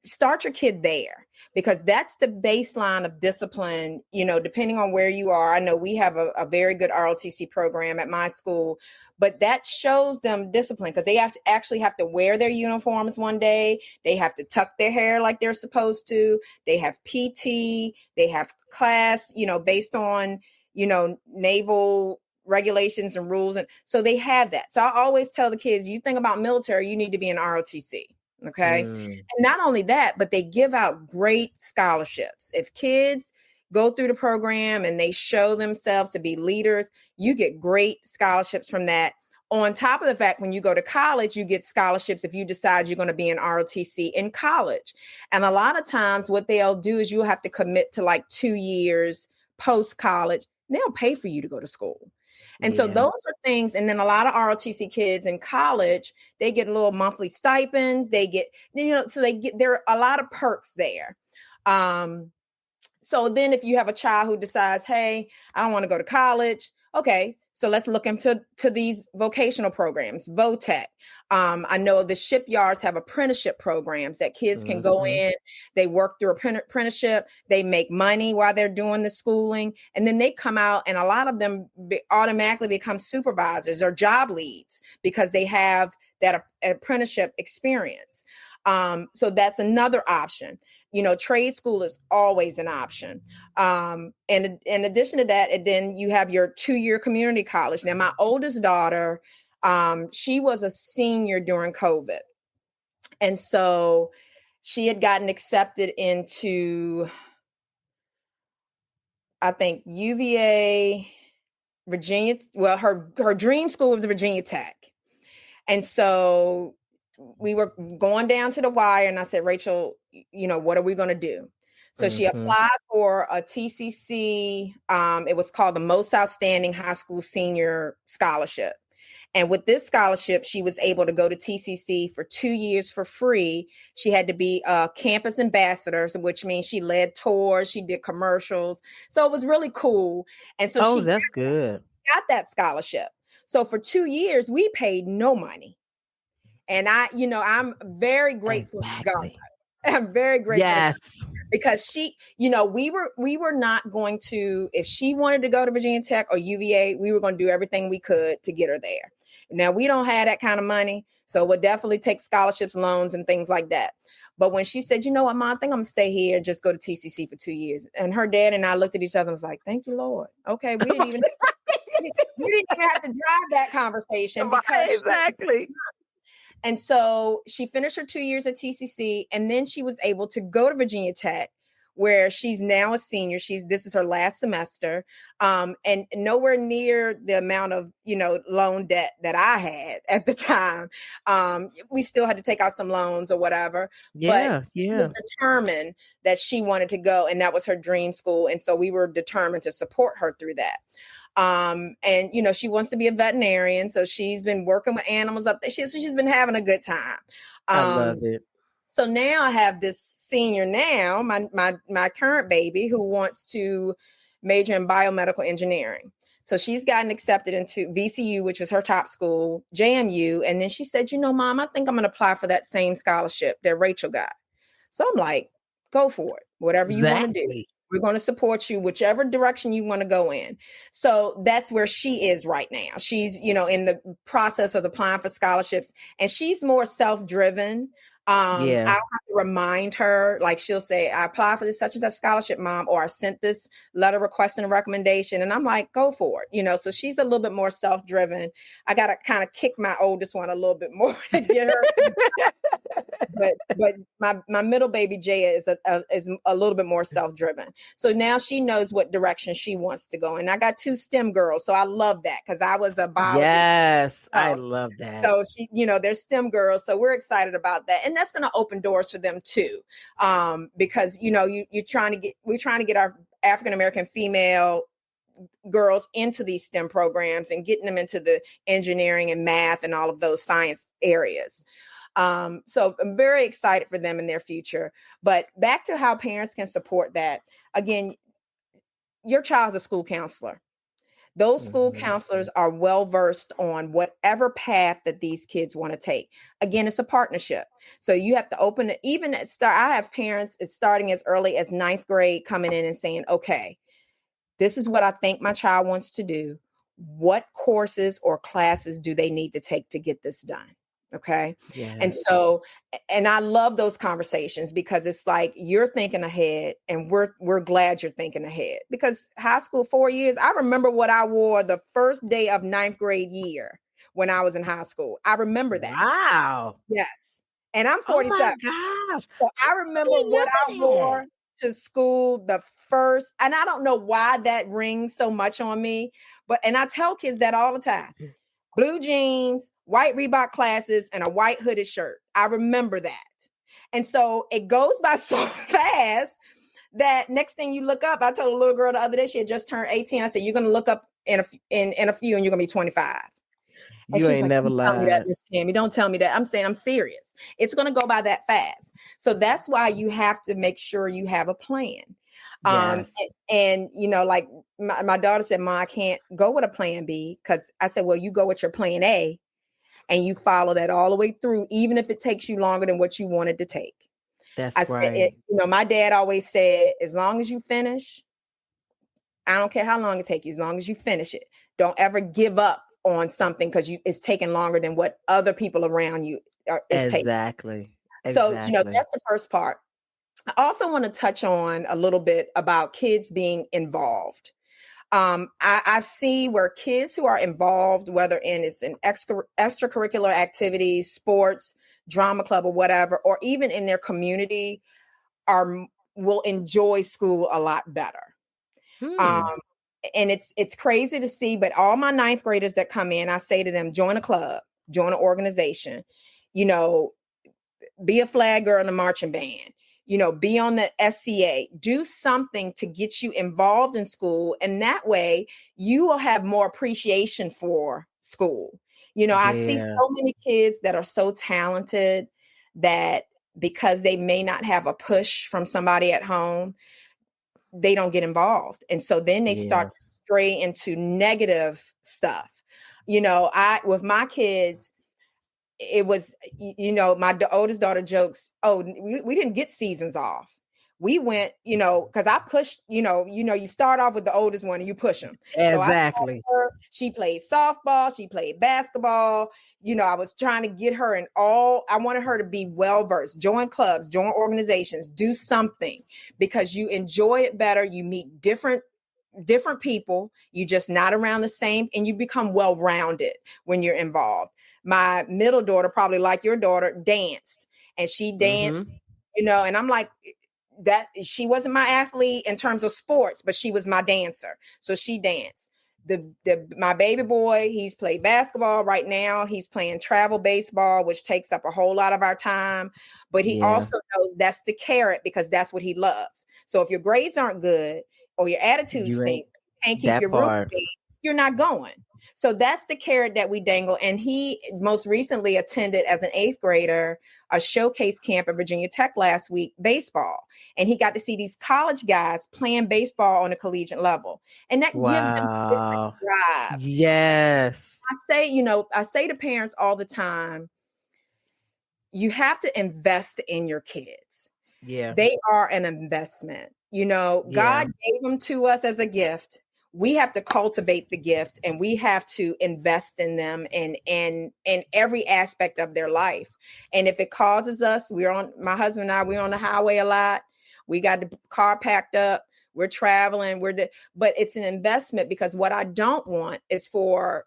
Start your kid there, because that's the baseline of discipline, depending on where you are. I know we have a very good ROTC program at my school, but that shows them discipline, because they actually have to wear their uniforms one day. They have to tuck their hair like they're supposed to. They have PT, they have class, based on, naval regulations and rules. And so they have that. So I always tell the kids, you think about military, you need to be in ROTC. Okay. And not only that, but they give out great scholarships. If kids go through the program and they show themselves to be leaders, you get great scholarships from that. On top of the fact, when you go to college, you get scholarships if you decide you're going to be in ROTC in college. And a lot of times what they'll do is you'll have to commit to like 2 years post college. They'll pay for you to go to school. And so those are things. And then a lot of ROTC kids in college, they get little monthly stipends. They get, there are a lot of perks there. So then if you have a child who decides, hey, I don't want to go to college. Okay. So let's look into these vocational programs, VOTEC. I know the shipyards have apprenticeship programs that kids can go in. They work through apprenticeship. They make money while they're doing the schooling. And then they come out, and a lot of them automatically become supervisors or job leads because they have that apprenticeship experience. So that's another option. Trade school is always an option. And in addition to that, and then you have your 2-year community college. Now, my oldest daughter, she was a senior during COVID. And so she had gotten accepted into, I think, UVA, Virginia. Well, her dream school was Virginia Tech. And so we were going down to the wire, and I said, Rachel, what are we going to do? So she applied for a TCC. It was called the Most Outstanding High School Senior Scholarship. And with this scholarship, she was able to go to TCC for 2 years for free. She had to be a campus ambassador, which means she led tours, she did commercials. So it was really cool. And so that's good. Got that scholarship. So for 2 years, we paid no money. And I'm very grateful to God. I'm very grateful to God, because she, we were not going to, if she wanted to go to Virginia Tech or UVA, we were going to do everything we could to get her there. Now, we don't have that kind of money, so we'll definitely take scholarships, loans, and things like that. But when she said, you know what, Mom, I think I'm going to stay here and just go to TCC for 2 years. And her dad and I looked at each other and was like, thank you, Lord. Okay, we didn't even have to drive that conversation. Because and so she finished her 2 years at TCC, and then she was able to go to Virginia Tech, where she's now a senior. This is her last semester, and nowhere near the amount of, loan debt that I had at the time. We still had to take out some loans or whatever, but she was determined that she wanted to go, and that was her dream school. And so we were determined to support her through that. And she wants to be a veterinarian, so she's been working with animals up there. She's been having a good time. I love it. So now I have this senior now, my current baby, who wants to major in biomedical engineering. So she's gotten accepted into VCU, which was her top school, JMU, and then she said, Mom, I think I'm going to apply for that same scholarship that Rachel got. So I'm like, go for it, whatever you want to do. We're going to support you, whichever direction you want to go in. So that's where she is right now. She's, in the process of applying for scholarships, and she's more self-driven. I'll have to remind her, like she'll say, I applied for this such and such scholarship, Mom, or I sent this letter requesting a recommendation. And I'm like, go for it. So she's a little bit more self-driven. I got to kind of kick my oldest one a little bit more to get her. but my middle baby Jaya is a little bit more self-driven. So now she knows what direction she wants to go. And I got 2 STEM girls, so I love that, because I was a biologist. Yes, I love that. So she, they're STEM girls, so we're excited about that, and that's going to open doors for them too, because we're trying to get our African American female girls into these STEM programs and getting them into the engineering and math and all of those science areas. So I'm very excited for them in their future. But back to how parents can support that. Again, your child's a school counselor. Those school Mhm. counselors are well versed on whatever path that these kids want to take. Again, it's a partnership. So you have to open it, even at start. I have parents starting as early as ninth grade coming in and saying, okay, this is what I think my child wants to do. What courses or classes do they need to take to get this done? Okay. And Yes. so, and I love those conversations because it's like you're thinking ahead and we're glad you're thinking ahead because high school 4 years, I remember what I wore the first day of ninth grade year when I was in high school. I remember that. Wow. Yes. And I'm Oh my 47. gosh. So I I remember didn't what I remember that. wore to school the first, and I don't know why that rings so much on me, and I tell kids that all the time. Blue jeans, white Reebok classes, and a white hooded shirt. I remember that. And so it goes by so fast that next thing you look up, I told a little girl the other day, she had just turned 18. I said, you're going to look up in a few and you're going to be 25. And You she's ain't like, never don't tell me that, lied. Miss Tammy. Don't tell me that. I'm saying I'm serious. It's going to go by that fast. So that's why you have to make sure you have a plan. Yes. And like my daughter said, Ma, I can't go with a plan B because I said, well, you go with your plan A and you follow that all the way through, even if it takes you longer than what you wanted to take. I That's said, it, right. my dad always said, as long as you finish, I don't care how long it takes you, as long as you finish it. Don't ever give up on something because it's taking longer than what other people around you is taking. Exactly. So, Exactly. that's the first part. I also want to touch on a little bit about kids being involved. I see where kids who are involved, whether it's in extracurricular activities, sports, drama club, or whatever, or even in their community, will enjoy school a lot better. Um, Hmm. and it's crazy to see, but all my ninth graders that come in, I say to them, join a club, join an organization, you know, be a flag girl in a marching band, be on the SCA, do something to get you involved in school. And that way you will have more appreciation for school. I see Yeah. so many kids that are so talented that because they may not have a push from somebody at home, they don't get involved. And so then they start Yeah. to stray into negative stuff. With my kids, it was, my oldest daughter jokes, oh, we didn't get seasons off. We went, because I pushed, you start off with the oldest one and you push them. So I started Exactly. her, she played softball, she played basketball. I was trying to get her I wanted her to be well versed, join clubs, join organizations, do something because you enjoy it better. You meet different people, you just not around the same, and you become well-rounded when you're involved. My middle daughter, probably like your daughter, danced, and she Mm-hmm. danced, and I'm like, that she wasn't my athlete in terms of sports, but she was my dancer, so she danced. My baby boy, he's played basketball. Right now he's playing travel baseball, which takes up a whole lot of our time, but he Yeah. also knows that's the carrot because that's what he loves. So if your grades aren't good or your attitude You ain't stinks, can't keep that your room part. clean, you're not going. So that's the carrot that we dangle. And he most recently attended as an eighth grader a showcase camp at Virginia Tech last week, baseball. And he got to see these college guys playing baseball on a collegiate level. And that gives them a different Wow. drive. Yes. I say to parents all the time, you have to invest in your kids. Yeah. They are an investment. Yeah. God gave them to us as a gift. We have to cultivate the gift and we have to invest in them in every aspect of their life. And if it causes us, my husband and we're on the highway a lot. We got the car packed up. We're traveling. But it's an investment because what I don't want is for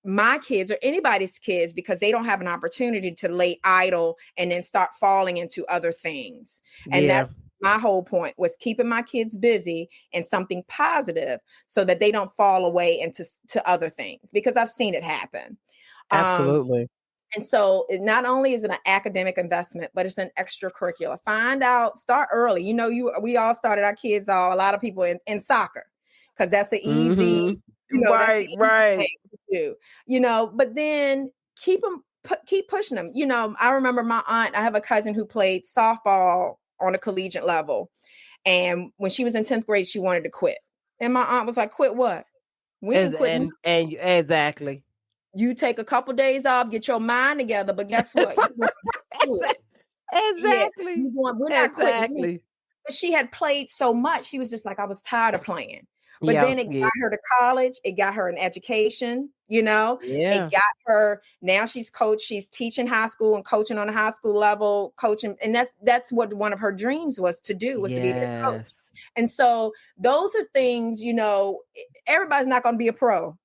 my kids or anybody's kids, because they don't have an opportunity to lay idle and then start falling into other things. And Yeah. that's my whole point, was keeping my kids busy in something positive so that they don't fall away into other things, because I've seen it happen. Um, Absolutely. and so it not only is it an academic investment, but it's an extracurricular. Start early. We all started our kids, a lot of people in soccer, because that's the easy, Mm-hmm. that's the Right. easy Right. thing to do, but then keep pushing them. I remember my aunt, I have a cousin who played softball on a collegiate level. And when she was in 10th grade, she wanted to quit. And my aunt was like, quit what? We ain't quitting. And exactly. You take a couple days off, get your mind together, but guess what? You're going to do it. Yeah, Exactly. we're not quitting. Exactly. But she had played so much. She was just like, I was tired of playing. But Yeah. then it Yeah. got her to college. It got her an education, it Yeah. got her. Now she's teaching high school and coaching on a high school level, coaching. And that's what one of her dreams was to do, was to be able to coach. Yes. And so those are things, everybody's not going to be a pro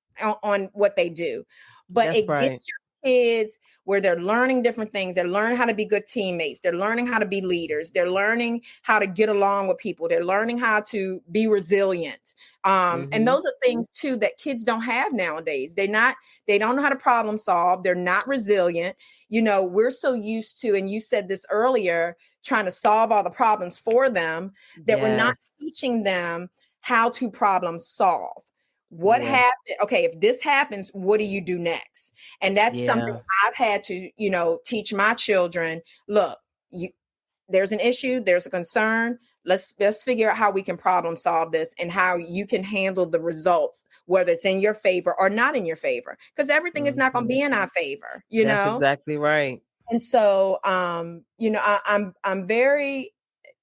on what they do, but That's it right. gets your kids where they're learning different things. They're learning how to be good teammates. They're learning how to be leaders. They're learning how to get along with people. They're learning how to be resilient. And those are things too that kids don't have nowadays. They don't know how to problem solve. They're not resilient. We're so used to, and you said this earlier, trying to solve all the problems for them, that we're not teaching them how to problem solve. What happened? Okay, if this happens, what do you do next? And that's something I've had to, teach my children. Look, there's an issue, there's a concern. Let's figure out how we can problem solve this and how you can handle the results, whether it's in your favor or not in your favor, because everything is not going to be in our favor, That's exactly right. And so, I'm very,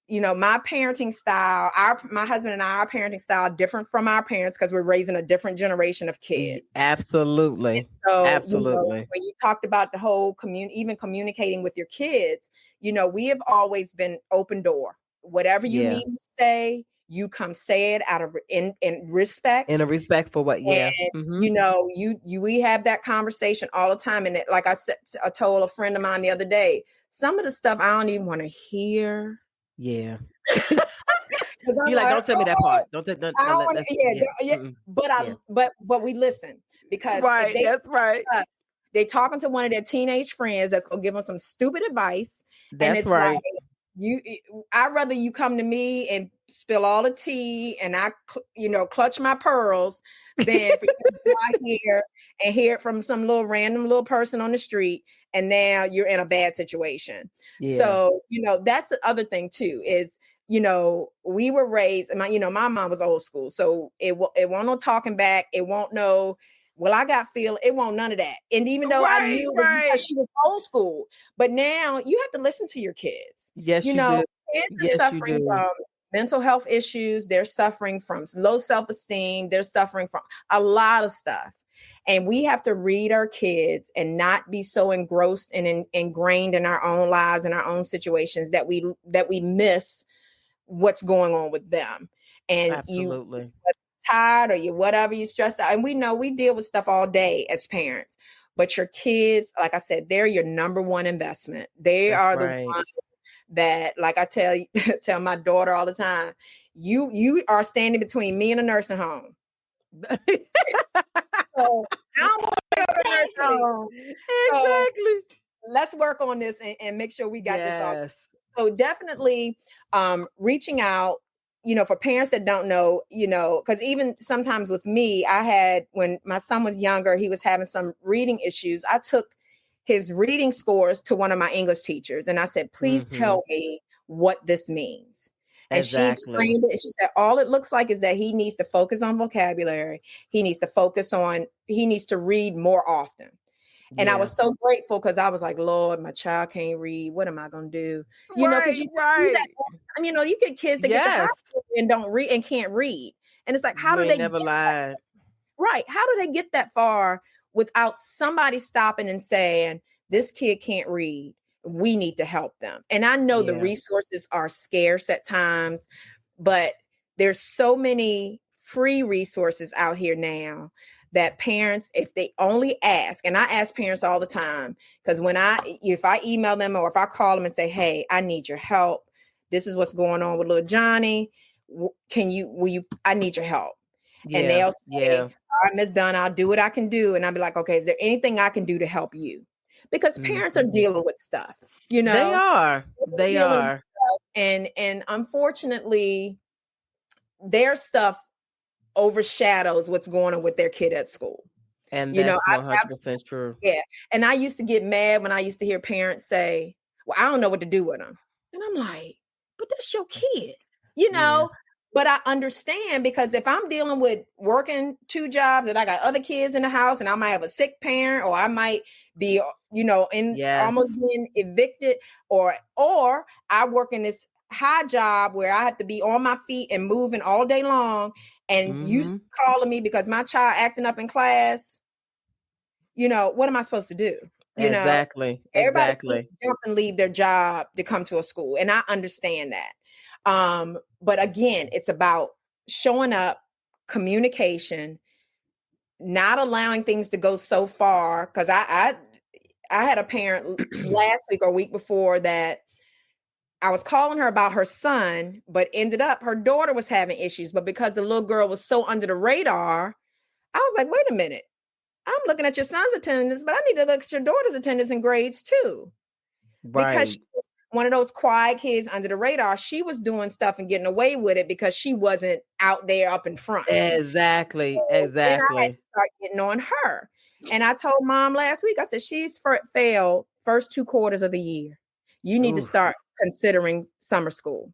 my parenting style, my husband and our parenting style different from our parents because we're raising a different generation of kids. Absolutely. And so, Absolutely. when you talked about the whole even communicating with your kids, we have always been open door. Whatever you need to say, you come say it out of in respect. In a respectful way. Yeah. And we have that conversation all the time. And like I said, I told a friend of mine the other day, some of the stuff I don't even want to hear. Yeah. You're like, don't tell me that part. Don't but we listen, because right, that's right. They talking to one of their teenage friends that's gonna give them some stupid advice. That's and it's right. I'd rather you come to me and spill all the tea and I clutch my pearls than for you to go out here and hear it from some random little person on the street, and now you're in a bad situation. So that's the other thing too, is we were raised, my mom was old school, so it won't no talking back, it won't no, well, I got feeling, it won't none of that. And even though I knew it was because she was old school, but now you have to listen to your kids. Yes, you do. Kids are suffering from mental health issues. They're suffering from low self-esteem. They're suffering from a lot of stuff. And we have to read our kids and not be so engrossed and ingrained in our own lives and our own situations that we miss what's going on with them. And absolutely. Tired or you whatever, you stressed out, and we know we deal with stuff all day as parents, but your kids, like I said, they're your number one investment. They are the ones that, like I tell my daughter all the time, you are standing between me and a nursing home. So I don't want to go to a nursing home. Exactly. So let's work on this and make sure we got this all. So definitely reaching out, for parents that don't know, because even sometimes with me, when my son was younger, he was having some reading issues. I took his reading scores to one of my English teachers and I said, please tell me what this means. And she explained it. And she said, all it looks like is that he needs to focus on vocabulary. He needs to read more often. And I was so grateful because I was like, Lord, my child can't read. What am I going to do? Because you see that, you get kids that get to high school and don't read and can't read. And it's like, how do they never lied. Right. How do they get that far without somebody stopping and saying, this kid can't read? We need to help them. And I know the resources are scarce at times, but there's so many free resources out here now that parents, if they only ask, and I ask parents all the time, because if I email them or if I call them and say, hey, I need your help. This is what's going on with little Johnny. I need your help. And they'll say, all right, Ms. Dunn, I'll do what I can do. And I'll be like, okay, is there anything I can do to help you? Because parents are dealing with stuff, They are. They are. And unfortunately, their stuff overshadows what's going on with their kid at school. And that's 100% true. Yeah. And I used to get mad when I used to hear parents say, well, I don't know what to do with them. And I'm like, but that's your kid. But I understand, because if I'm dealing with working 2 jobs and I got other kids in the house and I might have a sick parent, or I might be, in Yes. almost being evicted, or I work in this high job where I have to be on my feet and moving all day long, and you Mm-hmm. calling me because my child acting up in class, what am I supposed to do? You know, Exactly. Everybody can't Exactly. jump and leave their job to come to a school, and I understand that. But again, it's about showing up, communication, not allowing things to go so far. Because I had a parent last week or week before that I was calling her about her son, but ended up her daughter was having issues. But because the little girl was so under the radar, I was like, wait a minute. I'm looking at your son's attendance, but I need to look at your daughter's attendance and grades too. Because she Right. was one of those quiet kids under the radar. She was doing stuff and getting away with it because she wasn't out there up in front. Exactly. So then I had to Exactly. start getting on her. And I told mom last week, I said, she's failed first 2 quarters of the year. You need to Ooh. start considering summer school.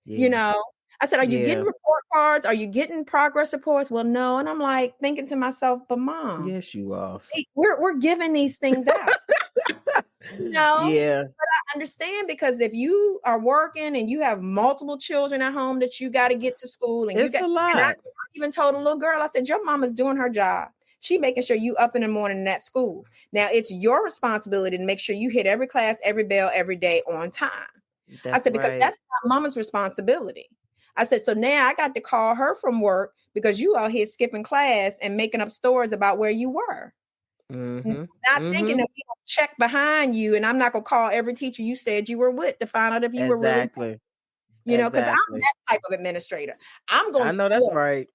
You Yeah. know, I said, are you getting Yeah. report cards? Are you getting progress reports? Well, no. And I'm like thinking to myself, but mom, Yes, you are. we're giving these things out. No, Yeah. but I understand, because if you are working and you have multiple children at home that you got to get to school, and It's a I lot. even told a little girl, I said, your mama's doing her job. She making sure you up in the morning in that school. Now it's your responsibility to make sure you hit every class, every bell, every day on time. I That's said, because right. that's not mama's responsibility. I said, so now I got to call her from work because you out here skipping class and making up stories about where you were. Mm-hmm. Not thinking Mm-hmm. that we gonna check behind you, and I'm not gonna call every teacher you said you were with to find out if you were really, Exactly. because I'm Exactly. that type of administrator. I'm I gonna know that's look. right.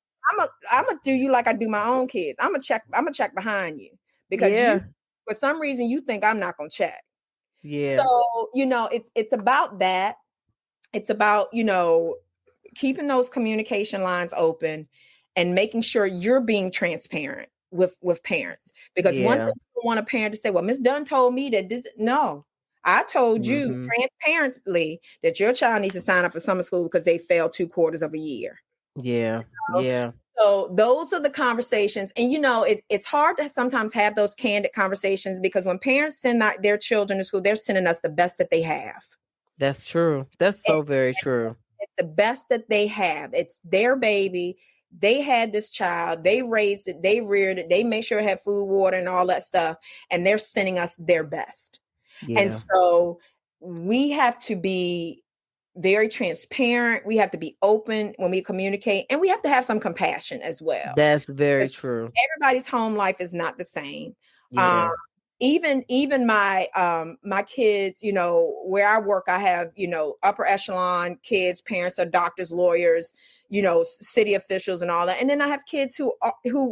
I'm gonna do you like I do my own kids. I'm gonna check behind you, because you, Yeah. for some reason, you think I'm not gonna check. So Yeah. it's about that. It's about keeping those communication lines open and making sure you're being transparent with parents, because one thing Yeah. you don't want a parent to say, well, Miss Dunn told me that this. No, I told you Mm-hmm. transparently that your child needs to sign up for summer school because they failed 2 quarters of a year. Yeah. You know? Yeah. So those are the conversations, and it's hard to sometimes have those candid conversations, because when parents send out their children to school, they're sending us the best that they have. That's true. That's so very true. It's the best that they have. It's their baby. They had this child. They raised it. They reared it. They make sure it had food, water, and all that stuff. And they're sending us their best. And Yeah. so we have to be very transparent. We have to be open when we communicate. And we have to have some compassion as well. That's very true. Everybody's home life is not the same. Um, Yeah. even my kids, where I work, I have upper echelon kids. Parents are doctors, lawyers, city officials, and all that. And then I have kids who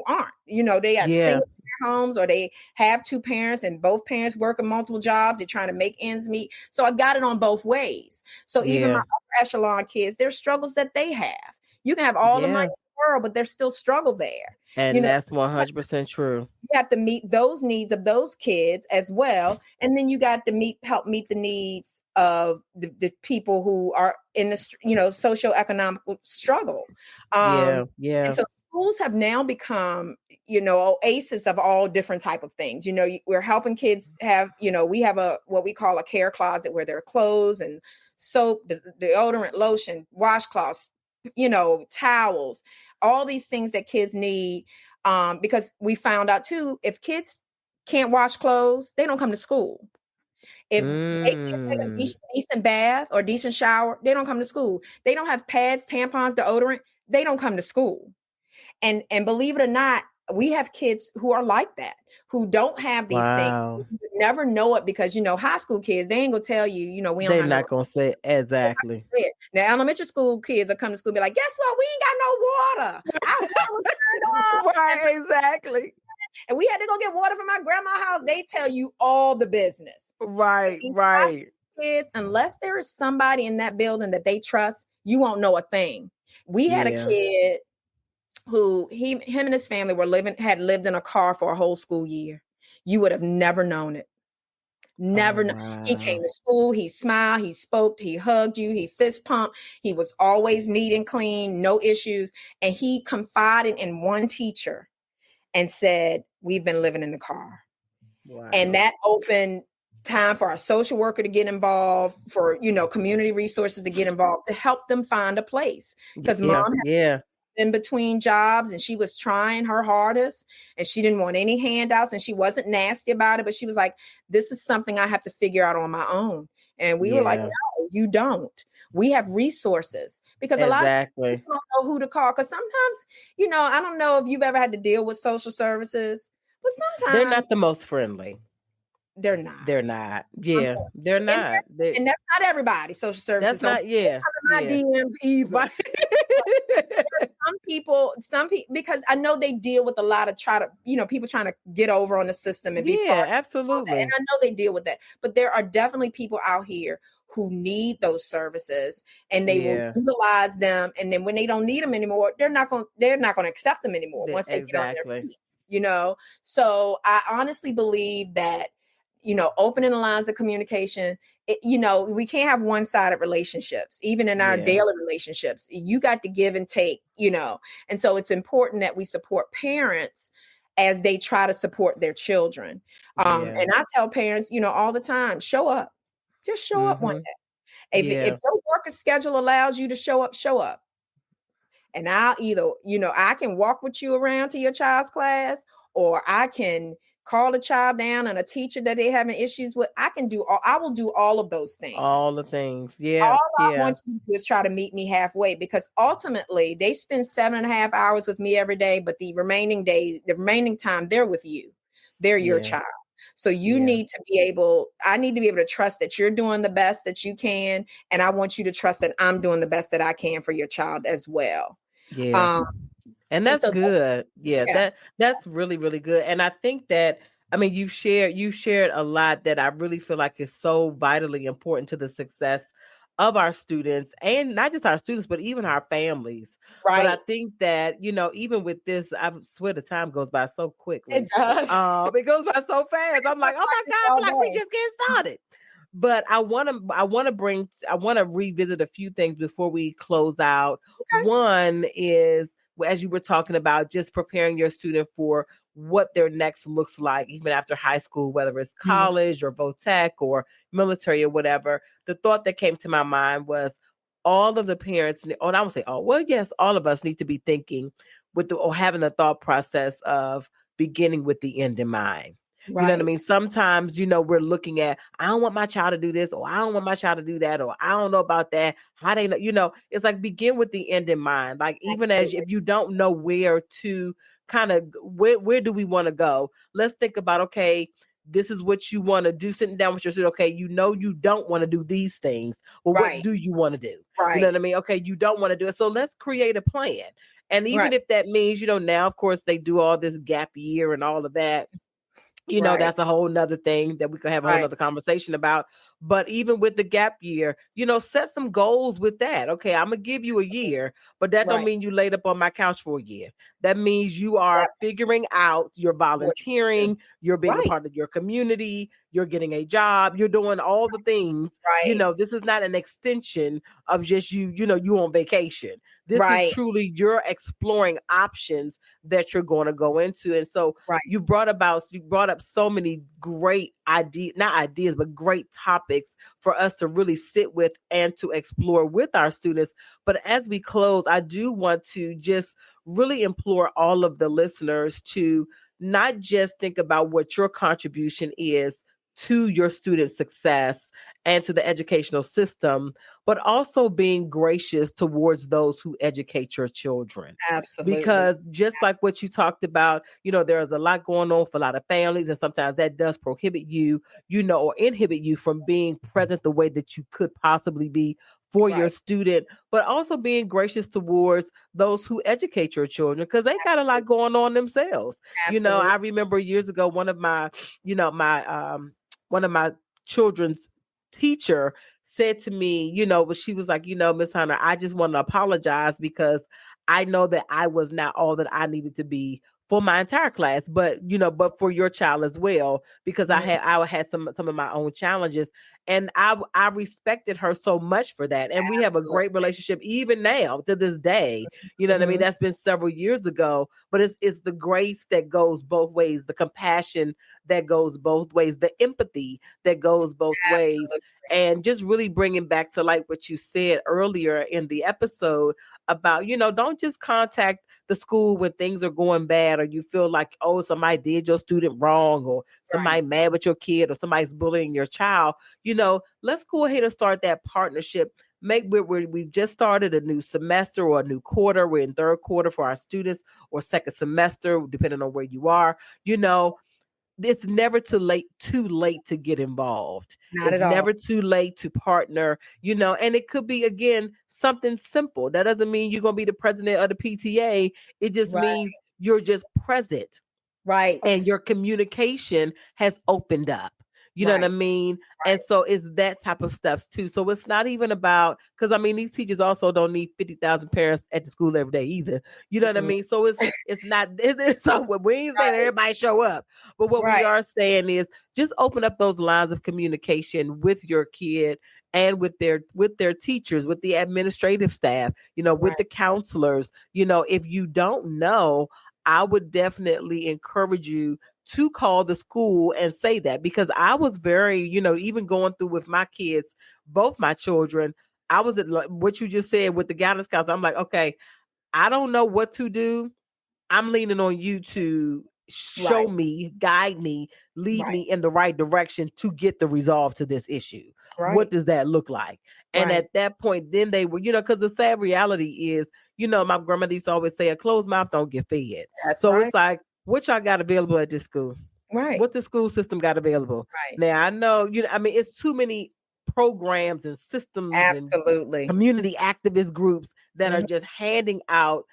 aren't. They got Yeah. single homes, or they have two parents, and both parents working multiple jobs. They're trying to make ends meet. So I got it on both ways. So even my Yeah. upper echelon kids, there's struggles that they have. You can have all the money Yeah. in the world, but there's still struggle there. You And know, that's 100% true. you have to meet those needs of those kids as well, and then you got to help meet the needs of the people who are in the socioeconomic struggle. Yeah. And Yeah. so schools have now become oasis of all different type of things. We're helping kids have, we have what we call a care closet, where there are clothes and soap, deodorant, lotion, washcloths, towels, all these things that kids need. Because we found out too, if kids can't wash clothes, they don't come to school. If they can't take a Mm. decent bath or decent shower, they don't come to school. They don't have pads, tampons, deodorant, they don't come to school. And believe it or not, we have kids who are like that, who don't have these things. Wow. You would never know it, because high school kids, they ain't gonna tell you, we don't They're have no not gonna say exactly. bed. Now elementary school kids are coming to school and be like, guess what? We ain't got no water. Our water was turned off. Right, exactly. And we had to go get water from my grandma's house. They tell you all the business. But Right, these high right. school kids, unless there is somebody in that building that they trust, you won't know a thing. We had a Yeah. kid who him and his family had lived in a car for a whole school year. You would have never known it. Never. Oh, He came wow. to school, he smiled, he spoke, he hugged you, he fist pumped. He was always neat and clean, no issues. And he confided in one teacher and said, "We've been living in the car." And Wow. that opened time for our social worker to get involved, for, community resources to get involved, to help them find a place. Because Yeah. mom Yeah. in between jobs and she was trying her hardest and she didn't want any handouts, and she wasn't nasty about it, but she was like, this is something I have to figure out on my own. And we were like, Yeah. no, you don't. We have resources. Because a lot of Exactly. people don't know who to call. Because sometimes, I don't know if you've ever had to deal with social services, but They're sometimes not the most friendly. they're not. They're not. Yeah. They're And, not. and that's not everybody. Social services That's don't not, yeah. come in my Yeah. DMs either. Right. Some people, because I know they deal with a lot of people trying to get over on the system and be far. Yeah, And absolutely. I know they deal with that, but there are definitely people out here who need those services, and they will Yeah. utilize them. And then when they don't need them anymore, they're not going to accept them anymore once they get on their Exactly. feet. So I honestly believe that, opening the lines of communication, we can't have one-sided relationships, even in our Yeah. daily relationships. You got to give and take. And so it's important that we support parents as they try to support their children. Yeah. And I tell parents, all the time, show up. Just show up one Mm-hmm. day. If Yeah. your work schedule allows you to show up, show up. And I'll either, I can walk with you around to your child's class, or I can call a child down and a teacher that they're having issues with. I will do all of those things. All the things. Yeah. All I Yeah. want you to do is try to meet me halfway, because ultimately they spend 7.5 hours with me every day, but the remaining time, they're with you. They're your Yeah. child. So Yeah. I need to be able to trust that you're doing the best that you can. And I want you to trust that I'm doing the best that I can for your child as well. Yeah. Um, And and that's so good. Yeah, yeah, that's really, really good. And I think that, I mean, you shared a lot that I really feel like is so vitally important to the success of our students, and not just our students, but even our families. But I right. think that, even with this, I swear the time goes by so It quickly. does. It goes by so fast. I'm like, oh my God, I All feel like we day. just getting started. But I want to revisit a few things before we close out. Okay. One is, as you were talking about, just preparing your student for what their next looks like, even after high school, whether it's Mhm. college or VOTEC or military or whatever. The thought that came to my mind was all of the parents, and I would say, oh, well, yes, all of us need to be thinking or having the thought process of beginning with the end in mind. You know what I mean? Right. Sometimes, we're looking at, I don't want my child to do this, or I don't want my child to do that, or I don't know about that. How they know, it's like begin with the end in mind. Like, even as Absolutely. if you don't know where to kind of, where do we want to go? Let's think about, okay, this is what you want to do, sitting down with your student. Okay, you don't want to do these things. Well, what Right. do you want to do? You know Right. what I mean? Okay, you don't want to do it. So let's create a plan. And even Right. if that means, now, of course, they do all this gap year and all of that. Right. That's a whole nother thing that we could have a whole Right. nother conversation about. But even with the gap year, set some goals with that. Okay, I'm gonna give you a year, but that don't Right. mean you laid up on my couch for a year. That means you are Yep. figuring out, you're What you do. volunteering, you're being a Right. part of your community, you're getting a job, you're doing all the things. Right. This is not an extension of just you on vacation. This is Right. truly you're exploring options that you're going to go into. And so Right. you brought up so many great not ideas, but great topics for us to really sit with and to explore with our students. But as we close, I do want to just really implore all of the listeners to not just think about what your contribution is to your student success and to the educational system, but also being gracious towards those who educate your children. Absolutely. Because just like what you talked about, there's a lot going on for a lot of families, and sometimes that does prohibit you, or inhibit you from being present the way that you could possibly be for your Right. student, but also being gracious towards those who educate your children, because they got a lot going on themselves. Absolutely. I remember years ago, one of my children's teacher said to me, but she was like, Miss Hunter, I just want to apologize because I know that I was not all that I needed to be for my entire class, but but for your child as well, because Mhm. I had some of my own challenges, and I respected her so much for that, and we have a great Absolutely. relationship even now to this day. You know what I mean? Mhm. That's been several years ago, but it's the grace that goes both ways, the compassion that goes both ways, the empathy that goes both ways, Absolutely. and just really bringing back to like what you said earlier in the episode about, don't just contact the school when things are going bad, or you feel like, oh, somebody did your student wrong, or Right. somebody mad with your kid, or somebody's bullying your child. Let's go ahead and start that partnership. We've just started a new semester or a new quarter. We're in third quarter for our students, or second semester, depending on where you are. you know it's never too late to get involved. Not It's at all. never too late to partner, and it could be, again, something simple. That doesn't mean you're going to be the president of the PTA. It just Right. means you're just present, and Right. your communication has opened up. You know what I Right. mean? And Right. so it's that type of stuff too. So it's not even about, because I mean, these teachers also don't need 50,000 parents at the school every day either. You know what I Mm-mm. mean? So it's not. So we ain't saying Right. everybody show up, but what we Right. are saying is just open up those lines of communication with your kid, and with their teachers, with the administrative staff, with Right. the counselors. If you don't know, I would definitely encourage you to call the school and say that, because I was very, even going through with my kids, both my children, I was at what you just said with the guidance counselor. I'm like, okay, I don't know what to do. I'm leaning on you to show Right. me, guide me, lead Right. me in the right direction to get the resolve to this issue. What Right. does that look like? And Right. at that point, then they were, because the sad reality is, my grandmother used to always say, a closed mouth don't get fed. That's So right. it's like, what y'all got available at this school? Right. What the school system got available? Right. Now I know, I mean, it's too many programs and systems and Absolutely. community activist groups that are Mhm. just handing out,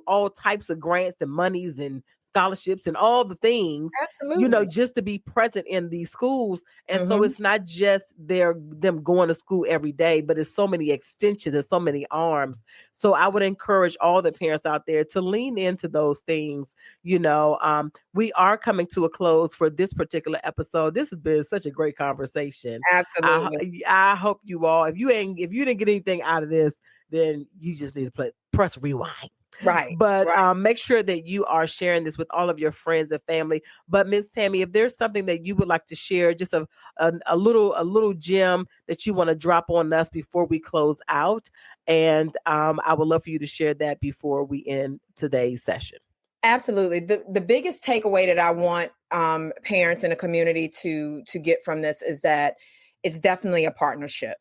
all types of grants and monies and scholarships and all the things, Absolutely. just to be present in these schools. And so Mhm. it's not just them going to school every day, but it's so many extensions and so many arms. So I would encourage all the parents out there to lean into those things. We are coming to a close for this particular episode. This has been such a great conversation. I Absolutely. I hope you all, if you didn't get anything out of this, then you just need to press rewind. Right. But Right. make sure that you are sharing this with all of your friends and family. But Miss Tammy, if there's something that you would like to share, just a little gem that you want to drop on us before we close out, and I would love for you to share that before we end today's session. Absolutely. The biggest takeaway that I want parents in the community to get from this is that it's definitely a partnership.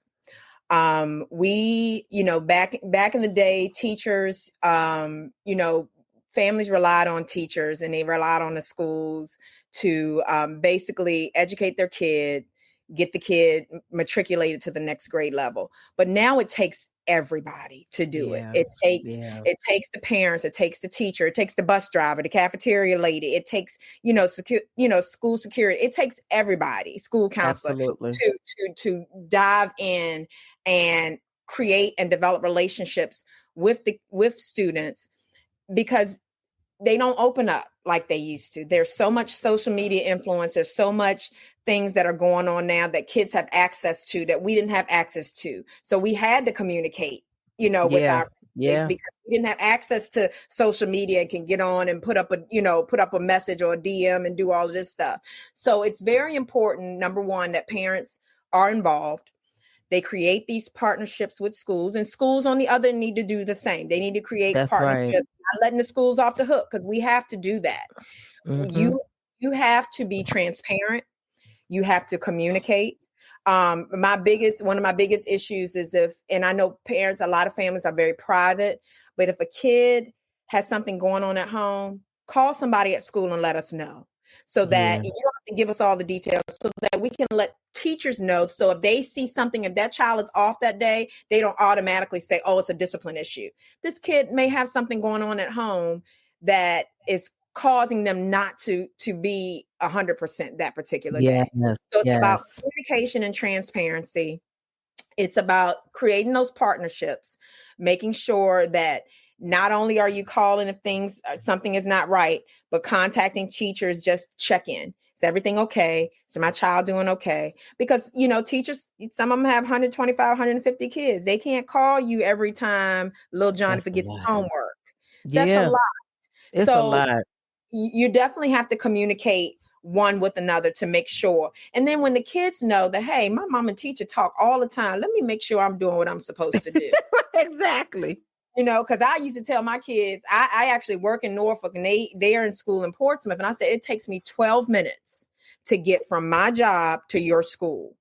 We, back in the day, teachers, families relied on teachers, and they relied on the schools to basically educate their kid, get the kid matriculated to the next grade level. But now it takes everybody to do it. Yeah. It takes Yeah. it takes the parents, it takes the teacher, it takes the bus driver, the cafeteria lady, it takes, school security. It takes everybody, school counselor, Absolutely. to dive in and create and develop relationships with students, because they don't open up like they used to. There's so much social media influence. There's so much things that are going on now that kids have access to that we didn't have access to. So we had to communicate, with Yeah. our kids, Yeah. because we didn't have access to social media and can get on and put up a message or a DM and do all of this stuff. So it's very important, number one, that parents are involved. They create these partnerships with schools, and schools on the other need to do the same. They need to create That's partnerships, right. not letting the schools off the hook, because we have to do that. Mm-hmm. You have to be transparent. You have to communicate. One of my biggest issues is and I know parents, a lot of families are very private, but if a kid has something going on at home, call somebody at school and let us know, so that Yeah. you don't have to give us all the details, so that we can let teachers know. So if they see something, if that child is off that day, they don't automatically say, oh, it's a discipline issue. This kid may have something going on at home that is causing them not to be 100% that particular Yes. day. So it's about Yes. communication and transparency. It's about creating those partnerships, making sure that not only are you calling if something is not right, but contacting teachers, just check in. Is everything okay? Is my child doing okay? Because, teachers, some of them have 125, 150 kids. They can't call you every time little Johnny That's a forgets his lot. homework. That's a Yeah, lot. it's a So lot. you definitely have to communicate one with another to make sure. And then when the kids know that, hey, my mom and teacher talk all the time, let me make sure I'm doing what I'm supposed to do. Exactly. Because I used to tell my kids, I actually work in Norfolk and they are in school in Portsmouth. And I said, it takes me 12 minutes to get from my job to your school.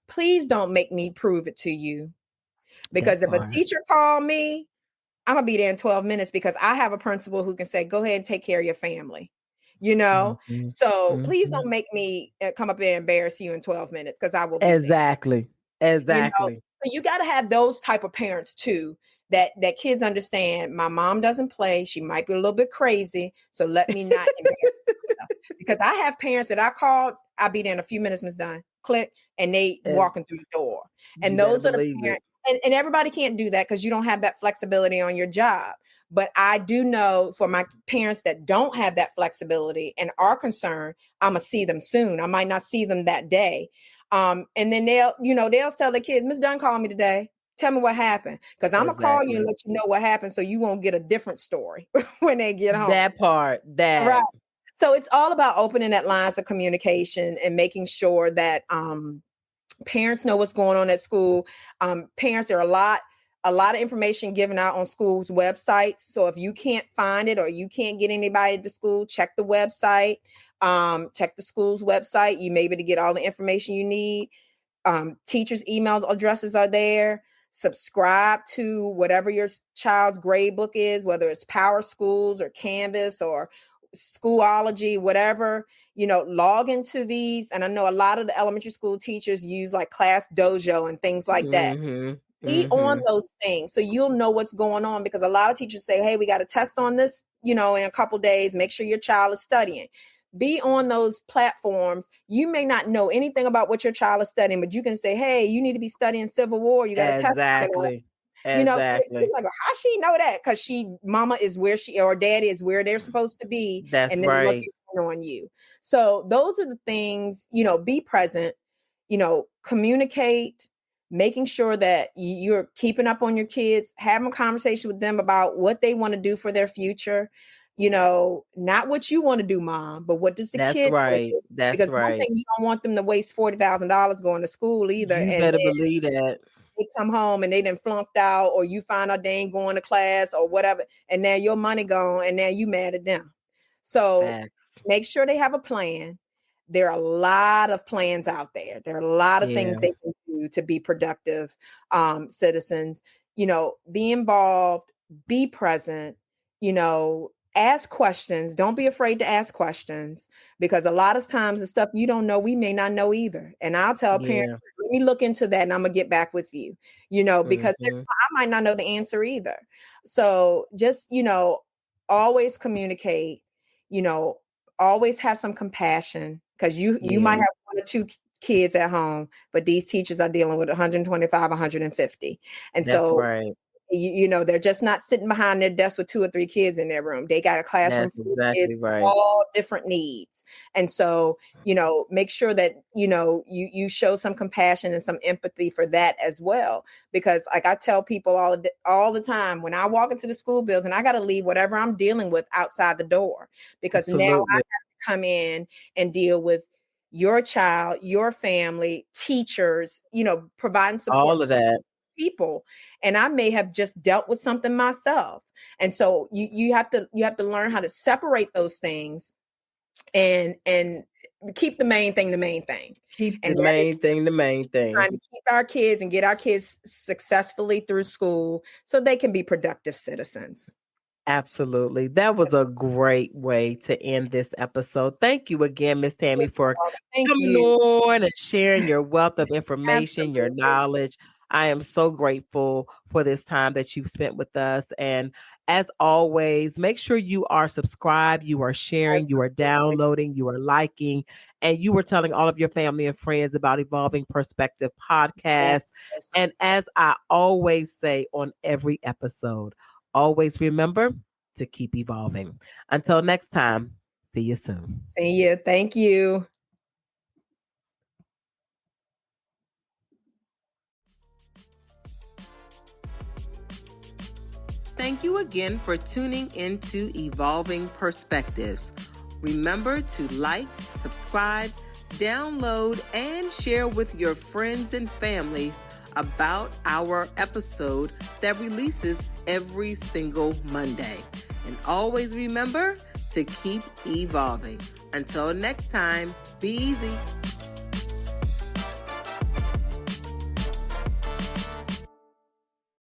Please don't make me prove it to you. Because That if a part. teacher called me, I'm going to be there in 12 minutes because I have a principal who can say, go ahead and take care of your family. Mhm, So please mhm. don't make me come up there and embarrass you in 12 minutes because I will be there. Exactly. Exactly. So you got to have those type of parents too, that kids understand my mom doesn't play. She might be a little bit crazy. So let me not embarrass myself. Because I have parents that I called, I'll be there in a few minutes, Miss Dunn. Click, and they And walking through the door. you And better those are the believe it. parents, and everybody can't do that because you don't have that flexibility on your job. But I do know for my parents that don't have that flexibility and are concerned, I'm gonna see them soon. I might not see them that day. And then they'll tell the kids, Miss Dunn called me today. Tell me what happened. Because I'm gonna call you and Exactly. let you know what happened so you won't get a different story when they get home. That part, Right. that. So it's all about opening that lines of communication and making sure that parents know what's going on at school. Parents, there are a lot of information given out on schools' websites. So if you can't find it or you can't get anybody to school, check the website. Check the school's website. You may be able to get all the information you need. Teachers' email addresses are there. Subscribe to whatever your child's grade book is, whether it's Power Schools or Canvas or Schoolology, whatever. Log into these. And I know a lot of the elementary school teachers use like Class Dojo and things like that. Mhm. Be on Mhm. those things so you'll know what's going on, because a lot of teachers say, hey, we got a test on this, in a couple days. Make sure your child is studying. Be on those platforms. You may not know anything about what your child is studying, but you can say, hey, you need to be studying Civil War. You got a test coming up. Exactly. So the kid's Exactly. like, how she know that? Because mama is where she or daddy is where they're supposed to be, That's and they're right. looking on you. So those are the things, be present, communicate, making sure that you're keeping up on your kids, having a conversation with them about what they want to do for their future. Not what you want to do, mom, but what does the That's kid want to right. do? That's Because one right. thing, you don't want them to waste $40,000 going to school either, You and better believe that. they come home and they done flunked out, or you find out they ain't going to class or whatever, and now your money gone, and now you mad at them. So Facts. make sure they have a plan. There are a lot of plans out there. There are a lot of things Yeah. they can do to be productive citizens. Be involved, be present, ask questions. Don't be afraid to ask questions, because a lot of times the stuff you don't know, we may not know either. And I'll tell parents, Yeah. let me look into that and I'm gonna get back with you, because Mhm. I might not know the answer either. So just, always communicate, you know, always have some compassion, because you might Yeah. have one or two kids at home, but these teachers are dealing with 125, 150. And That's so right. they're just not sitting behind their desk with two or three kids in their room. They got a classroom That's full of kids exactly with right. all different needs. And so, make sure that, you show some compassion and some empathy for that as well. Because like I tell people all the time, when I walk into the school building, I got to leave whatever I'm dealing with outside the door, because now I have Absolutely. to come in and deal with your child, your family, teachers, providing support All of that. people, and I may have just dealt with something myself. And so you have to learn how to separate those things, and keep the main thing the main thing. Keep And the that is main thing the main thing. trying to keep our kids and get our kids successfully through school so they can be productive citizens. Absolutely. That was a great way to end this episode. Thank you again, Miss Tammy, for Thank coming you. on and sharing your wealth of information, your Absolutely. knowledge. I am so grateful for this time that you've spent with us. And as always, make sure you are subscribed, you are sharing, you are Absolutely. downloading, you are liking, and you are telling all of your family and friends about Evolving Perspective Podcast. Yes. And as I always say on every episode, always remember to keep evolving. Until next time, see you soon. See you. Thank you. Thank you again for tuning into Evolving Perspectives. Remember to like, subscribe, download, and share with your friends and family about our episode that releases every single Monday. And always remember to keep evolving. Until next time, be easy.